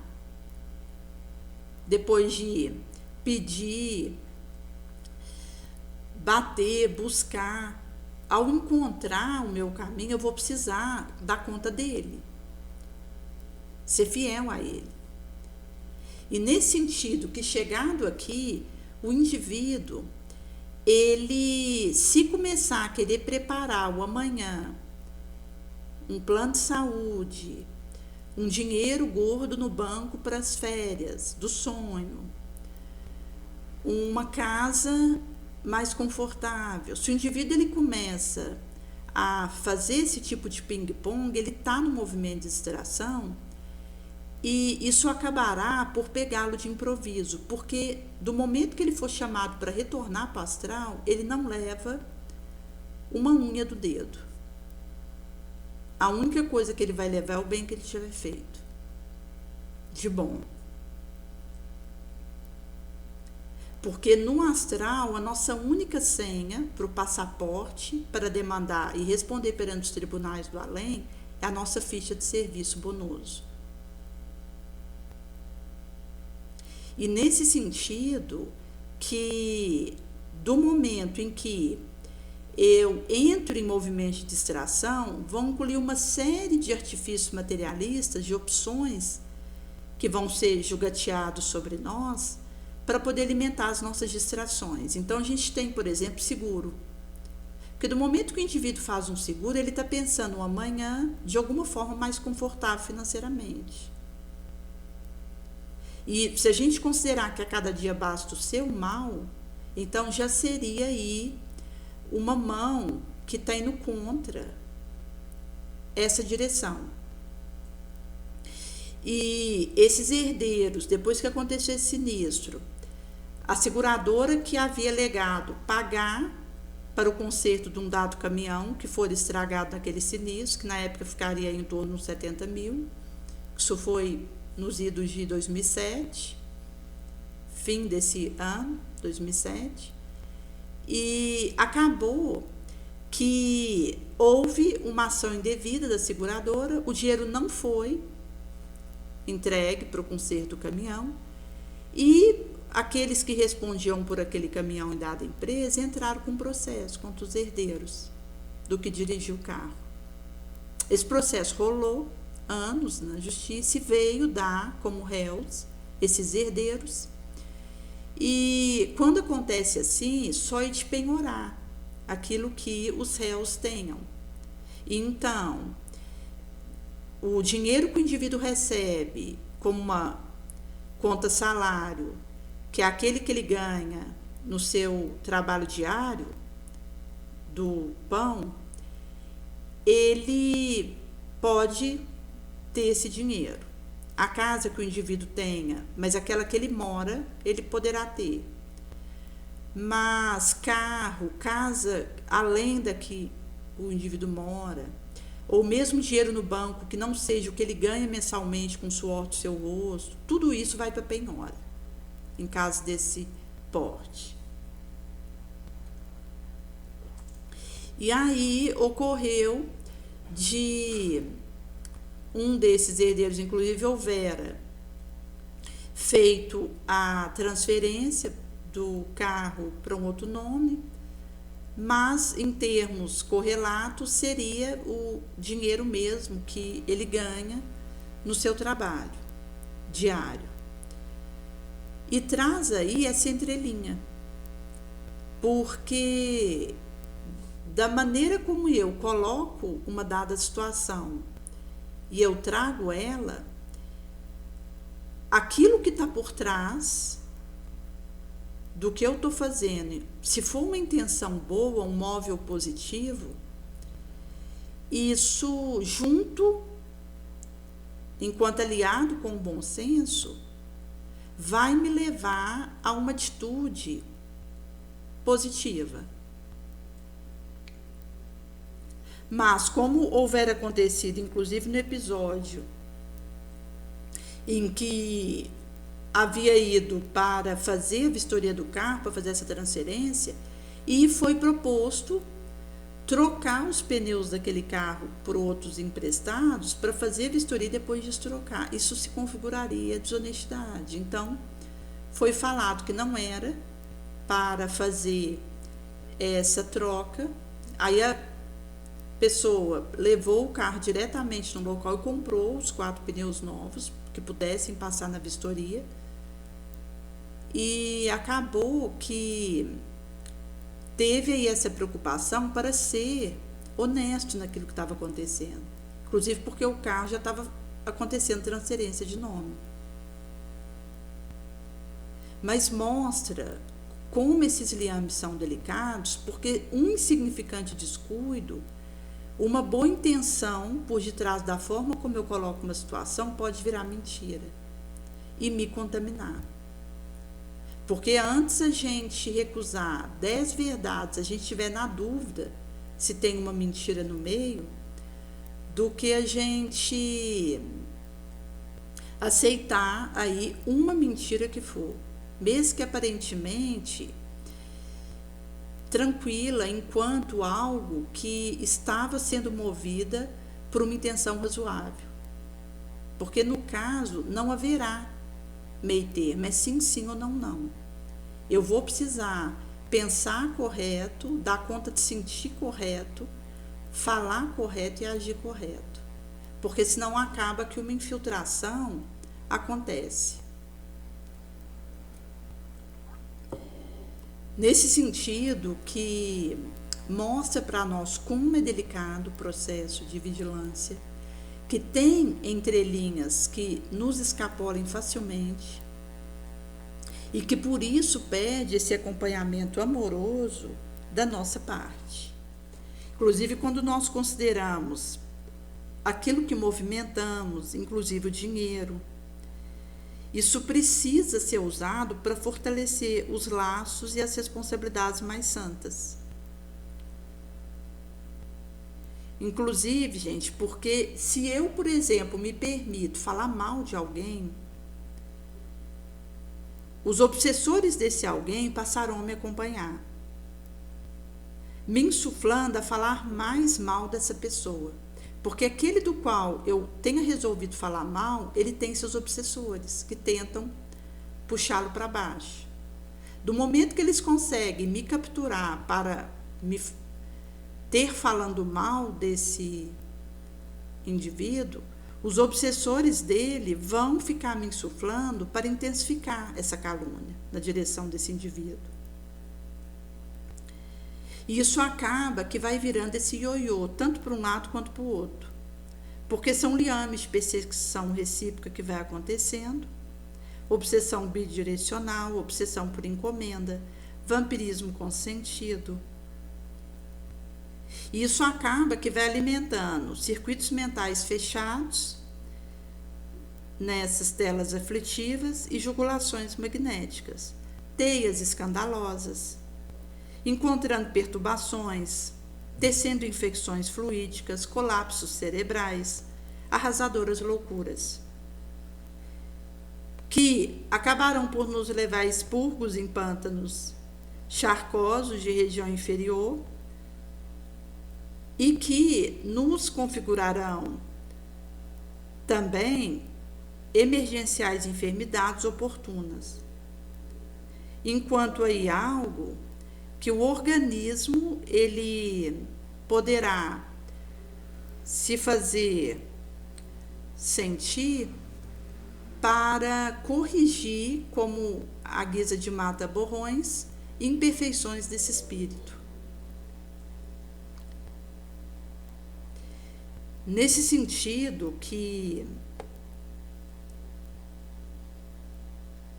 Speaker 1: Depois de pedir, bater, buscar, ao encontrar o meu caminho, eu vou precisar dar conta dele, ser fiel a ele. E nesse sentido, que chegado aqui, o indivíduo, ele, se começar a querer preparar o amanhã, um plano de saúde, um dinheiro gordo no banco para as férias do sonho, uma casa mais confortável, se o indivíduo ele começa a fazer esse tipo de ping-pong, ele está no movimento de distração, e isso acabará por pegá-lo de improviso, porque do momento que ele for chamado para retornar para o astral, ele não leva uma unha do dedo. A única coisa que ele vai levar é o bem que ele tiver feito, de bom. Porque no astral, a nossa única senha para o passaporte, para demandar e responder perante os tribunais do além, é a nossa ficha de serviço bonoso. E nesse sentido, que do momento em que eu entro em movimento de distração, vão incluir uma série de artifícios materialistas, de opções que vão ser julgateados sobre nós para poder alimentar as nossas distrações. Então a gente tem, por exemplo, seguro. Porque do momento que o indivíduo faz um seguro, ele está pensando no amanhã de alguma forma mais confortável financeiramente. E se a gente considerar que a cada dia basta o seu mal, então já seria aí uma mão que está indo contra essa direção. E esses herdeiros, depois que aconteceu esse sinistro, a seguradora que havia legado pagar para o conserto de um dado caminhão que for estragado naquele sinistro, que na época ficaria em torno de 70 mil, isso foi nos idos de 2007, fim desse ano, 2007, e acabou que houve uma ação indevida da seguradora, o dinheiro não foi entregue para o conserto do caminhão, e aqueles que respondiam por aquele caminhão em dada empresa entraram com processo contra os herdeiros do que dirigiu o carro. Esse processo rolou anos na justiça e veio dar como réus esses herdeiros. E quando acontece assim, só é de penhorar aquilo que os réus tenham. Então, o dinheiro que o indivíduo recebe como uma conta salário, que é aquele que ele ganha no seu trabalho diário do pão, ele pode ter esse dinheiro. A casa que o indivíduo tenha, mas aquela que ele mora, ele poderá ter. Mas carro, casa além da que o indivíduo mora, ou mesmo dinheiro no banco que não seja o que ele ganha mensalmente com o suor do seu rosto, tudo isso vai para penhora, em caso desse porte. E aí ocorreu de um desses herdeiros, inclusive houvera feito a transferência do carro para um outro nome, mas em termos correlatos seria o dinheiro mesmo que ele ganha no seu trabalho diário. E traz aí essa entrelinha, porque da maneira como eu coloco uma dada situação e eu trago ela, aquilo que está por trás do que eu estou fazendo, se for uma intenção boa, um móvel positivo, isso junto, enquanto aliado com o bom senso, vai me levar a uma atitude positiva. Mas como houver acontecido, inclusive no episódio em que havia ido para fazer a vistoria do carro, para fazer essa transferência, e foi proposto trocar os pneus daquele carro por outros emprestados para fazer a vistoria e depois de trocar. Isso se configuraria desonestidade. Então, foi falado que não era para fazer essa troca. Aí a pessoa levou o carro diretamente no local e comprou os 4 pneus novos que pudessem passar na vistoria. E acabou que teve aí essa preocupação para ser honesto naquilo que estava acontecendo. Inclusive porque o carro já estava acontecendo transferência de nome. Mas mostra como esses liames são delicados, porque um insignificante descuido, uma boa intenção por detrás da forma como eu coloco uma situação pode virar mentira e me contaminar. Porque antes a gente recusar 10 verdades, a gente estiver na dúvida se tem uma mentira no meio, do que a gente aceitar aí uma mentira que for. mesmo que aparentemente tranquila, enquanto algo que estava sendo movida por uma intenção razoável. Porque no caso não haverá meio termo, é sim, sim ou não, não. Eu vou precisar pensar correto, dar conta de sentir correto, falar correto e agir correto. Porque senão acaba que uma infiltração acontece. Nesse sentido que mostra para nós como é delicado o processo de vigilância, que tem entrelinhas que nos escapolem facilmente e que por isso pede esse acompanhamento amoroso da nossa parte. Inclusive quando nós consideramos aquilo que movimentamos, inclusive o dinheiro, isso precisa ser usado para fortalecer os laços e as responsabilidades mais santas. Inclusive, gente, porque se eu, por exemplo, me permito falar mal de alguém, os obsessores desse alguém passarão a me acompanhar, me insuflando a falar mais mal dessa pessoa. Porque aquele do qual eu tenha resolvido falar mal, ele tem seus obsessores, que tentam puxá-lo para baixo. Do momento que eles conseguem me capturar para me ter falando mal desse indivíduo, os obsessores dele vão ficar me insuflando para intensificar essa calúnia na direção desse indivíduo. E isso acaba que vai virando esse ioiô, tanto para um lado quanto para o outro. Porque são liames de perseguição recíproca que vai acontecendo, obsessão bidirecional, obsessão por encomenda, vampirismo consentido. E isso acaba que vai alimentando circuitos mentais fechados nessas telas aflitivas e jugulações magnéticas, teias escandalosas, encontrando perturbações, tecendo infecções fluídicas, colapsos cerebrais, arrasadoras loucuras, que acabarão por nos levar a expurgos em pântanos charcosos de região inferior e que nos configurarão também emergenciais enfermidades oportunas. Enquanto aí algo que o organismo ele poderá se fazer sentir para corrigir, como a guisa de mata-borrões, imperfeições desse espírito. Nesse sentido que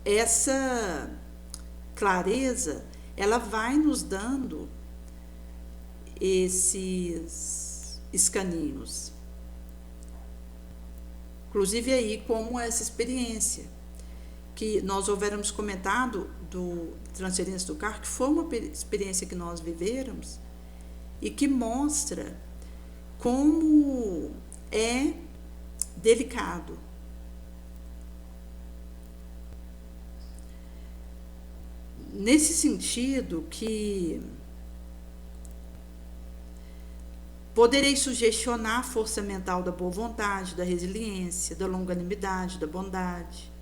Speaker 1: essa clareza ela vai nos dando esses escaninhos. Inclusive aí como essa experiência que nós houvéramos comentado do transferência do carro, que foi uma experiência que nós vivermos e que mostra como é delicado. Nesse sentido que poderei sugestionar a força mental da boa vontade, da resiliência, da longanimidade, da bondade,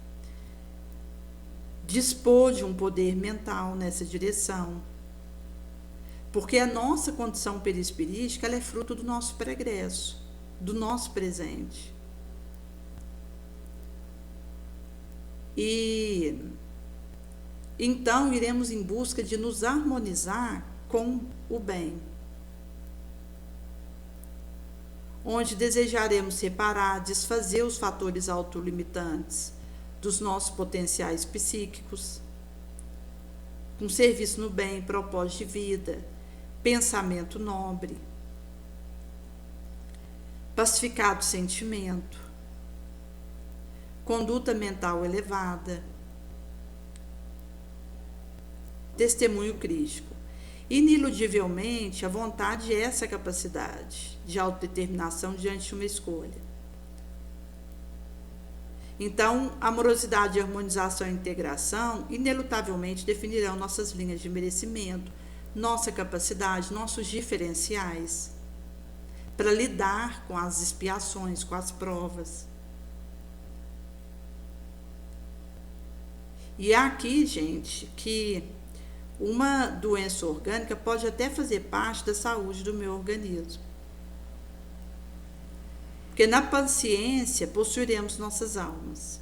Speaker 1: dispor de um poder mental nessa direção, porque a nossa condição perispirística ela é fruto do nosso pregresso, do nosso presente. E então iremos em busca de nos harmonizar com o bem, onde desejaremos separar, desfazer os fatores autolimitantes dos nossos potenciais psíquicos, com serviço no bem, propósito de vida, pensamento nobre, pacificado sentimento, conduta mental elevada, testemunho crítico. Ineludivelmente, a vontade é essa capacidade de autodeterminação diante de uma escolha. Então, amorosidade, harmonização e integração inelutavelmente definirão nossas linhas de merecimento, nossa capacidade, nossos diferenciais para lidar com as expiações, com as provas. E aqui, gente, que uma doença orgânica pode até fazer parte da saúde do meu organismo. Porque na paciência possuiremos nossas almas.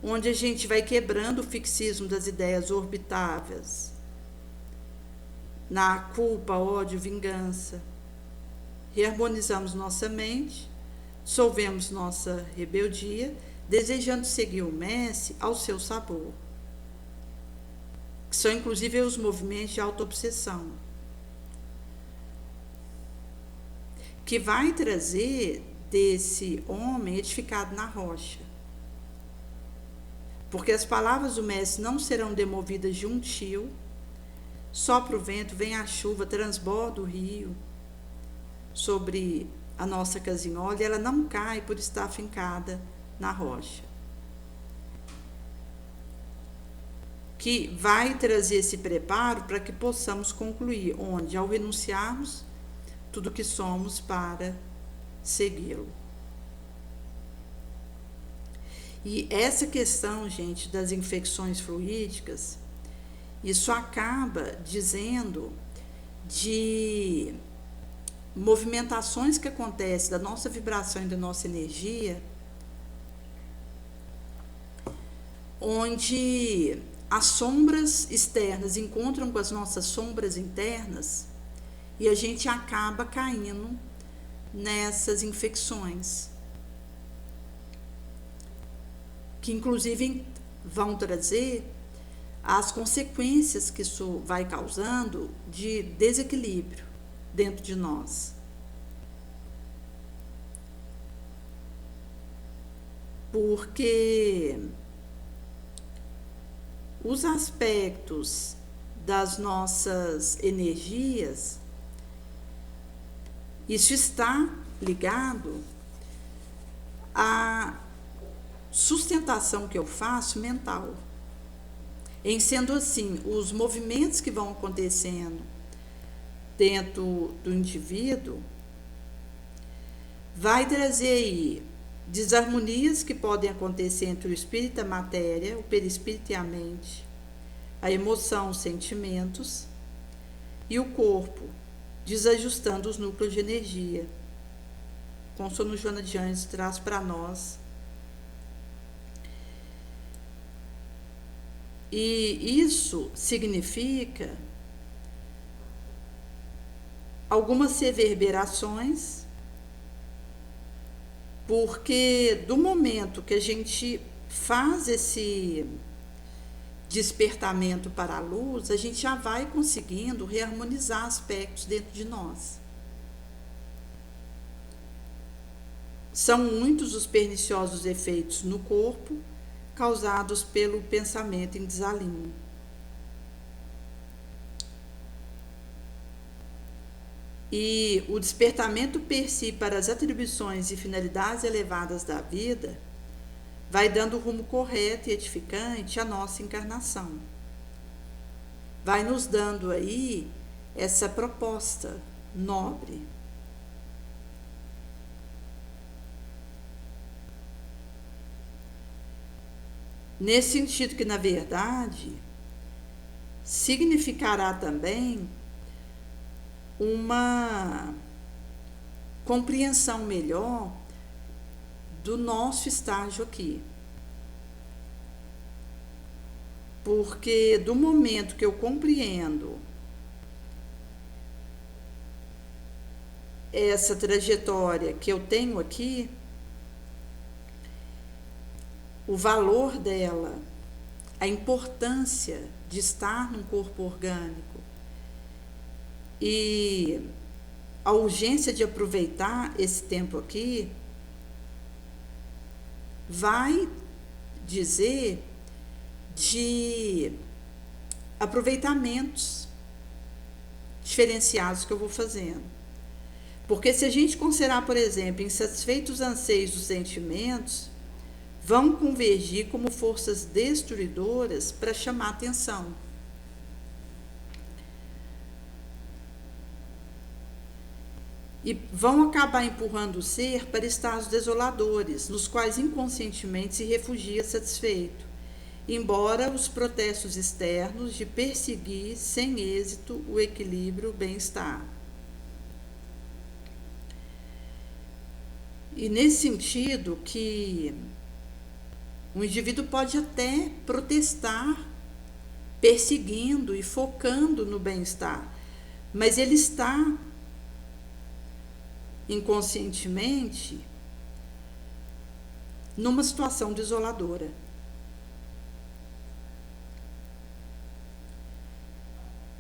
Speaker 1: Onde a gente vai quebrando o fixismo das ideias orbitáveis, na culpa, ódio, vingança. Reharmonizamos nossa mente, dissolvemos nossa rebeldia, desejando seguir o Mestre ao seu sabor, que são inclusive os movimentos de autoobsessão, que vai trazer desse homem edificado na rocha. Porque as palavras do Mestre não serão demovidas de um tio, sopra o vento, vem a chuva, transborda o rio sobre a nossa casinhola e ela não cai por estar fincada na rocha. Que vai trazer esse preparo para que possamos concluir, onde, ao renunciarmos tudo que somos para segui-lo. E essa questão, gente, das infecções fluídicas, isso acaba dizendo de movimentações que acontecem da nossa vibração e da nossa energia, onde as sombras externas encontram com as nossas sombras internas e a gente acaba caindo nessas infecções, que inclusive vão trazer as consequências que isso vai causando de desequilíbrio dentro de nós. Porque os aspectos das nossas energias, isso está ligado à sustentação que eu faço mental. Em sendo assim, os movimentos que vão acontecendo dentro do indivíduo vai trazer aí desarmonias que podem acontecer entre o espírito e a matéria, o perispírito e a mente, a emoção, os sentimentos e o corpo, desajustando os núcleos de energia. Consono Joana de Anjos traz para nós. E isso significa algumas reverberações, porque do momento que a gente faz esse despertamento para a luz, a gente já vai conseguindo reharmonizar aspectos dentro de nós. São muitos os perniciosos efeitos no corpo causados pelo pensamento em desalinho. E o despertamento per si para as atribuições e finalidades elevadas da vida vai dando o rumo correto e edificante à nossa encarnação. Vai nos dando aí essa proposta nobre. Nesse sentido que, na verdade, significará também uma compreensão melhor do nosso estágio aqui. Porque do momento que eu compreendo essa trajetória que eu tenho aqui, o valor dela, a importância de estar num corpo orgânico e a urgência de aproveitar esse tempo aqui, vai dizer de aproveitamentos diferenciados que eu vou fazendo. Porque se a gente considerar, por exemplo, insatisfeitos anseios dos sentimentos, vão convergir como forças destruidoras para chamar atenção. E vão acabar empurrando o ser para estados desoladores, nos quais inconscientemente se refugia satisfeito, embora os protestos externos de perseguir sem êxito o equilíbrio, o bem-estar. E nesse sentido que o indivíduo pode até protestar, perseguindo e focando no bem-estar, mas ele está inconscientemente numa situação desoladora.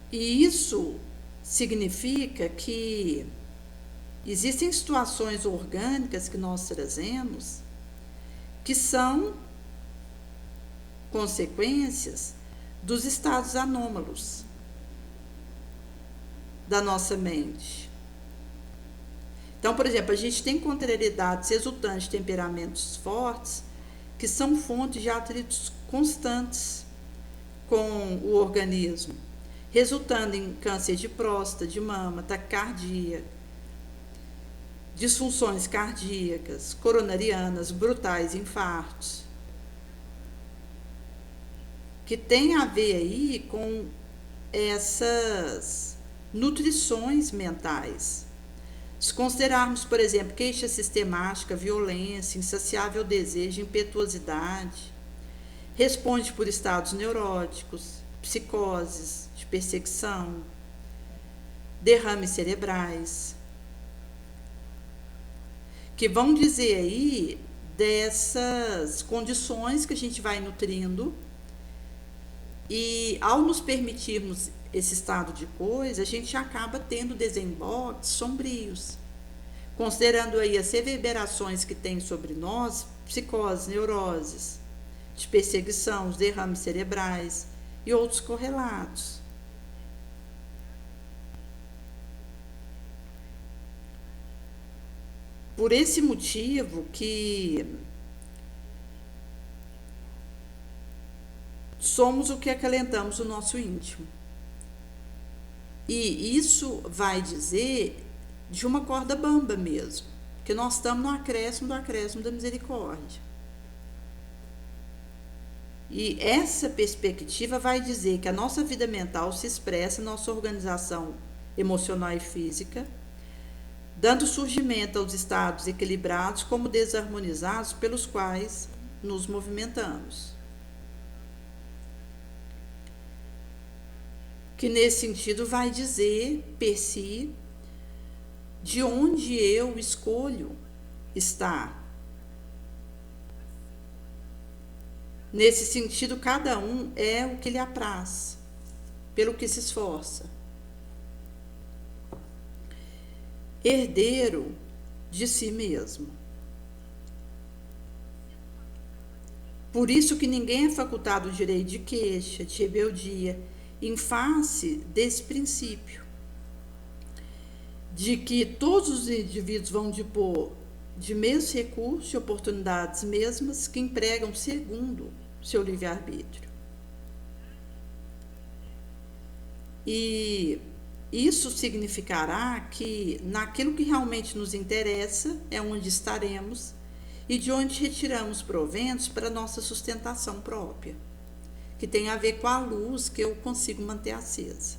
Speaker 1: E isso significa que existem situações orgânicas que nós trazemos que são consequências dos estados anômalos da nossa mente. Então, por exemplo, a gente tem contrariedades resultantes de temperamentos fortes que são fontes de atritos constantes com o organismo, resultando em câncer de próstata, de mama, taquicardia, disfunções cardíacas, coronarianas, brutais infartos, que tem a ver aí com essas nutrições mentais. Se considerarmos, por exemplo, queixa sistemática, violência, insaciável desejo, impetuosidade, responde por estados neuróticos, psicoses de perseguição, derrames cerebrais, que vão dizer aí dessas condições que a gente vai nutrindo, e ao nos permitirmos esse estado de coisa, a gente acaba tendo desemboques sombrios, considerando aí as reverberações que tem sobre nós, psicoses, neuroses, de perseguição, os derrames cerebrais e outros correlatos. Por esse motivo que somos o que acalentamos o nosso íntimo. E isso vai dizer de uma corda bamba mesmo, que nós estamos no acréscimo do acréscimo da misericórdia. E essa perspectiva vai dizer que a nossa vida mental se expressa na nossa organização emocional e física, dando surgimento aos estados equilibrados como desarmonizados pelos quais nos movimentamos. Que nesse sentido vai dizer, per si, de onde eu escolho estar. Nesse sentido, cada um é o que lhe apraz, pelo que se esforça. Herdeiro de si mesmo. Por isso que ninguém é facultado o direito de queixa, de rebeldia, em face desse princípio, de que todos os indivíduos vão dispor de mesmos recursos e oportunidades mesmas que empregam segundo seu livre-arbítrio. E isso significará que naquilo que realmente nos interessa é onde estaremos e de onde retiramos proventos para nossa sustentação própria, que tem a ver com a luz que eu consigo manter acesa.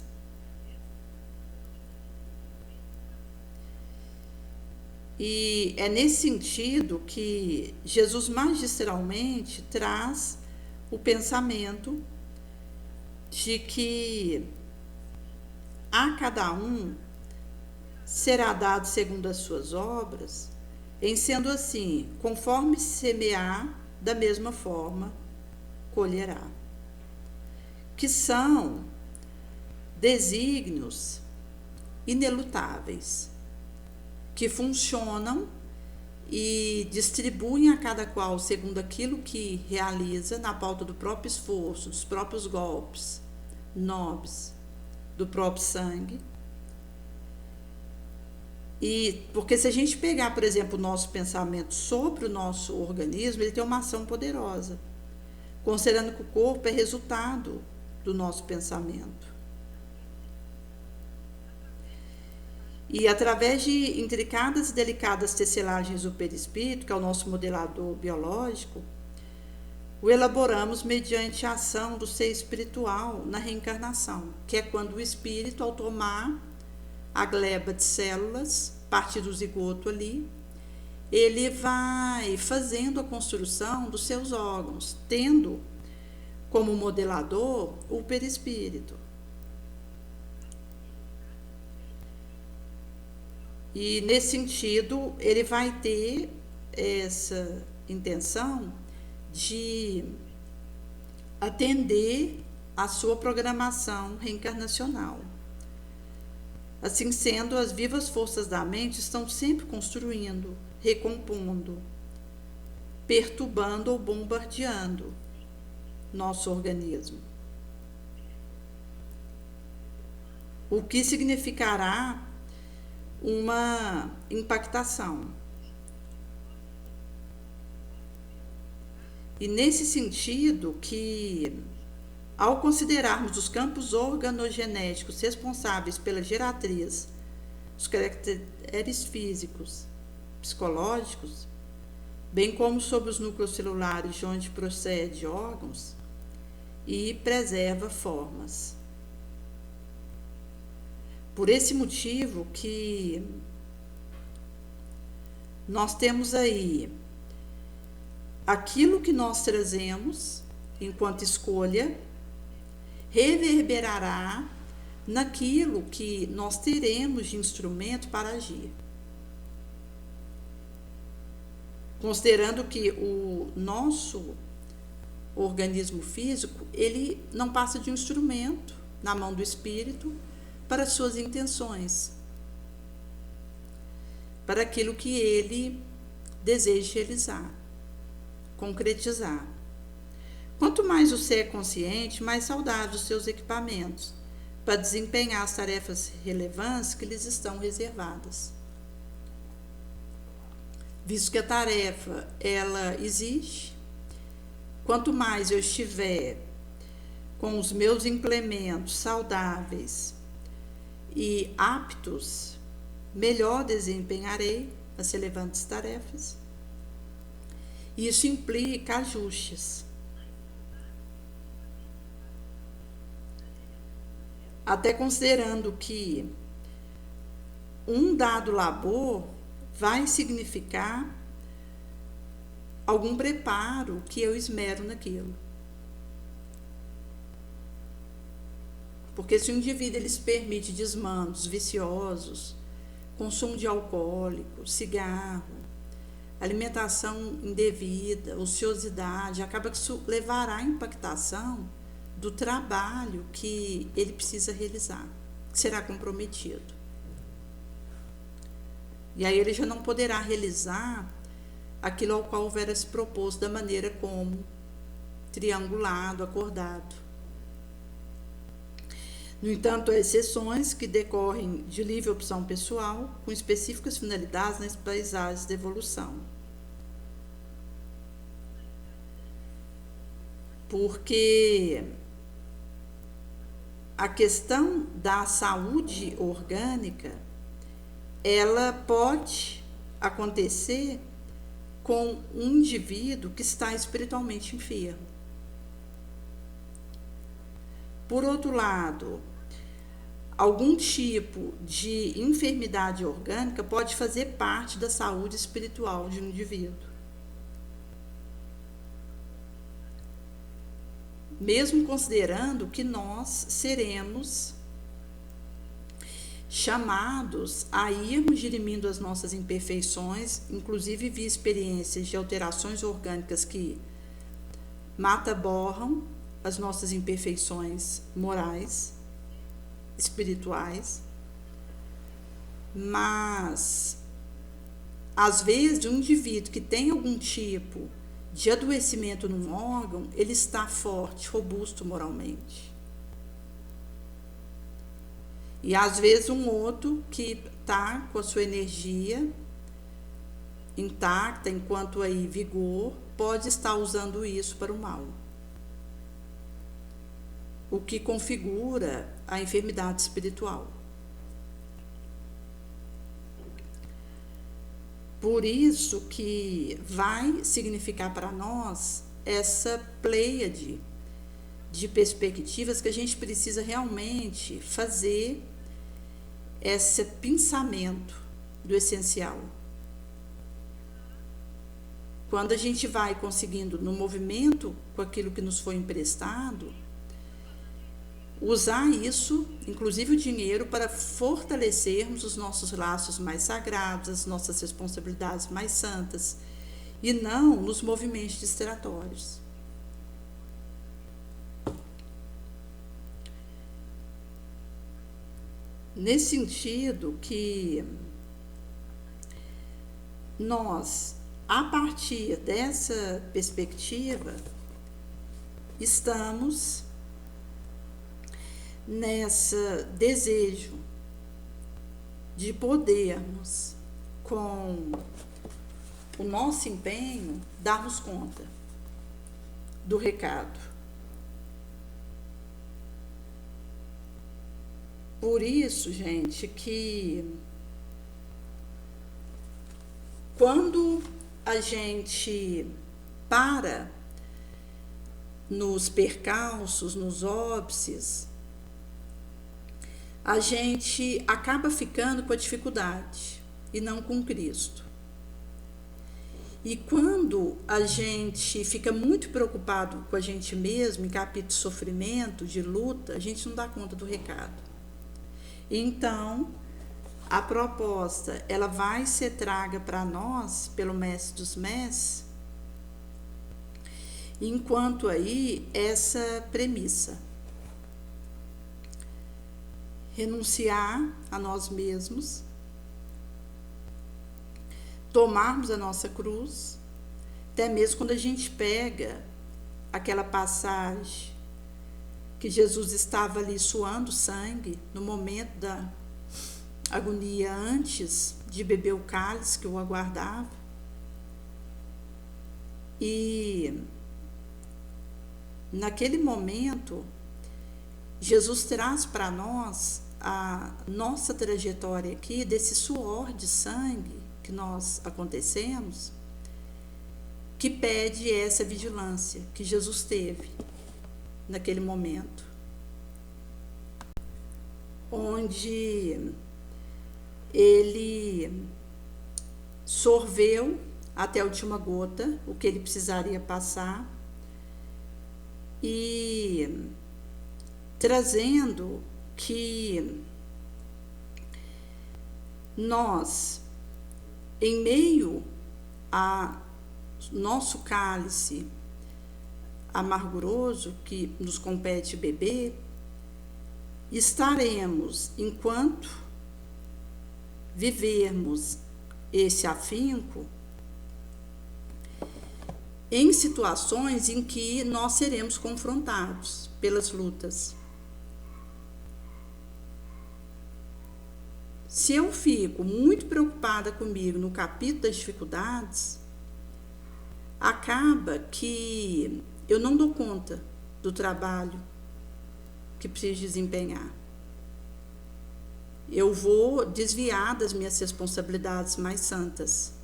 Speaker 1: E é nesse sentido que Jesus magistralmente traz o pensamento de que a cada um será dado segundo as suas obras, em sendo assim, conforme semear, da mesma forma colherá. Que são desígnios inelutáveis, que funcionam e distribuem a cada qual segundo aquilo que realiza na pauta do próprio esforço, dos próprios golpes nobres, do próprio sangue, E porque se a gente pegar, por exemplo, o nosso pensamento sobre o nosso organismo, ele tem uma ação poderosa, considerando que o corpo é resultado do nosso pensamento. E através de intricadas e delicadas tecelagens do perispírito, que é o nosso modelador biológico, o elaboramos mediante a ação do ser espiritual na reencarnação, que é quando o espírito, ao tomar a gleba de células, parte do zigoto ali, ele vai fazendo a construção dos seus órgãos, tendo como modelador o perispírito. E nesse sentido, ele vai ter essa intenção de atender a sua programação reencarnacional. Assim sendo, as vivas forças da mente estão sempre construindo, recompondo, perturbando ou bombardeando nosso organismo. O que significará uma impactação. E nesse sentido que, ao considerarmos os campos organogenéticos responsáveis pela geratriz, os caracteres físicos, psicológicos, bem como sobre os núcleos celulares de onde procede órgãos, e preserva formas. Por esse motivo que nós temos aí aquilo que nós trazemos enquanto escolha reverberará naquilo que nós teremos de instrumento para agir. Considerando que o nosso organismo físico, ele não passa de um instrumento na mão do espírito para suas intenções, para aquilo que ele deseja realizar, concretizar. Quanto mais o ser é consciente, mais saudáveis os seus equipamentos para desempenhar as tarefas relevantes que lhes estão reservadas. Visto que a tarefa, ela existe, quanto mais eu estiver com os meus implementos saudáveis e aptos, melhor desempenharei as relevantes tarefas. Isso implica ajustes. Até considerando que um dado labor vai significar algum preparo que eu esmero naquilo. Porque se o indivíduo ele se permite desmandos viciosos, consumo de alcoólico, cigarro, alimentação indevida, ociosidade, acaba que isso levará à impactação do trabalho que ele precisa realizar, que será comprometido. E aí ele já não poderá realizar aquilo ao qual houvera se proposto da maneira como triangulado, acordado. No entanto, há exceções que decorrem de livre opção pessoal, com específicas finalidades nas paisagens de evolução. Porque a questão da saúde orgânica, ela pode acontecer com um indivíduo que está espiritualmente enfermo. Por outro lado, algum tipo de enfermidade orgânica pode fazer parte da saúde espiritual de um indivíduo. Mesmo considerando que nós seremos chamados a irmos dirimindo as nossas imperfeições, inclusive vi experiências de alterações orgânicas que borram as nossas imperfeições morais, espirituais, mas às vezes um indivíduo que tem algum tipo de adoecimento num órgão, ele está forte, robusto moralmente. E às vezes um outro que está com a sua energia intacta, enquanto aí vigor, pode estar usando isso para o mal, o que configura a enfermidade espiritual. Por isso que vai significar para nós essa pleiade de perspectivas que a gente precisa realmente fazer esse pensamento do essencial. Quando a gente vai conseguindo, no movimento com aquilo que nos foi emprestado, usar isso, inclusive o dinheiro, para fortalecermos os nossos laços mais sagrados, as nossas responsabilidades mais santas, e não nos movimentos distratórios. Nesse sentido que nós, a partir dessa perspectiva, estamos nesse desejo de podermos, com o nosso empenho, darmos conta do recado. Por isso, gente, que quando a gente para nos percalços, nos óbices, a gente acaba ficando com a dificuldade e não com Cristo. E quando a gente fica muito preocupado com a gente mesmo, em capítulo de sofrimento, de luta, a gente não dá conta do recado. Então, a proposta, ela vai ser traga para nós, pelo Mestre dos Mestres, enquanto aí essa premissa: renunciar a nós mesmos, tomarmos a nossa cruz, até mesmo quando a gente pega aquela passagem que Jesus estava ali suando sangue, no momento da agonia antes de beber o cálice que o aguardava. E naquele momento, Jesus traz para nós a nossa trajetória aqui, desse suor de sangue que nós acontecemos, que pede essa vigilância que Jesus teve naquele momento, onde ele sorveu até a última gota o que ele precisaria passar, e trazendo que nós, em meio a nosso cálice amarguroso que nos compete beber, estaremos, enquanto vivermos esse afinco, em situações em que nós seremos confrontados pelas lutas. Se eu fico muito preocupada comigo no capítulo das dificuldades, acaba que eu não dou conta do trabalho que preciso desempenhar. Eu vou desviar das minhas responsabilidades mais santas.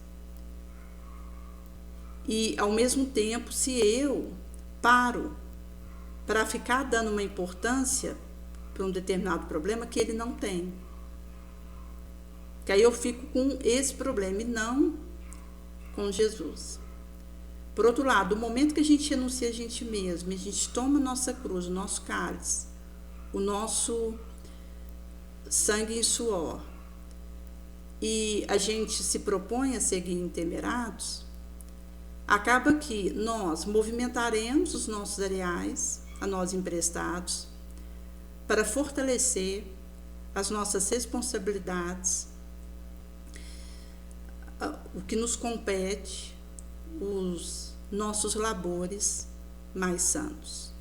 Speaker 1: E, ao mesmo tempo, se eu paro para ficar dando uma importância para um determinado problema que ele não tem, que aí eu fico com esse problema e não com Jesus. Por outro lado, o momento que a gente renuncia a gente mesmo, a gente toma a nossa cruz, o nosso cálice, o nosso sangue em suor, e a gente se propõe a seguir intemerados, acaba que nós movimentaremos os nossos areais, a nós emprestados, para fortalecer as nossas responsabilidades, o que nos compete, os nossos labores mais santos.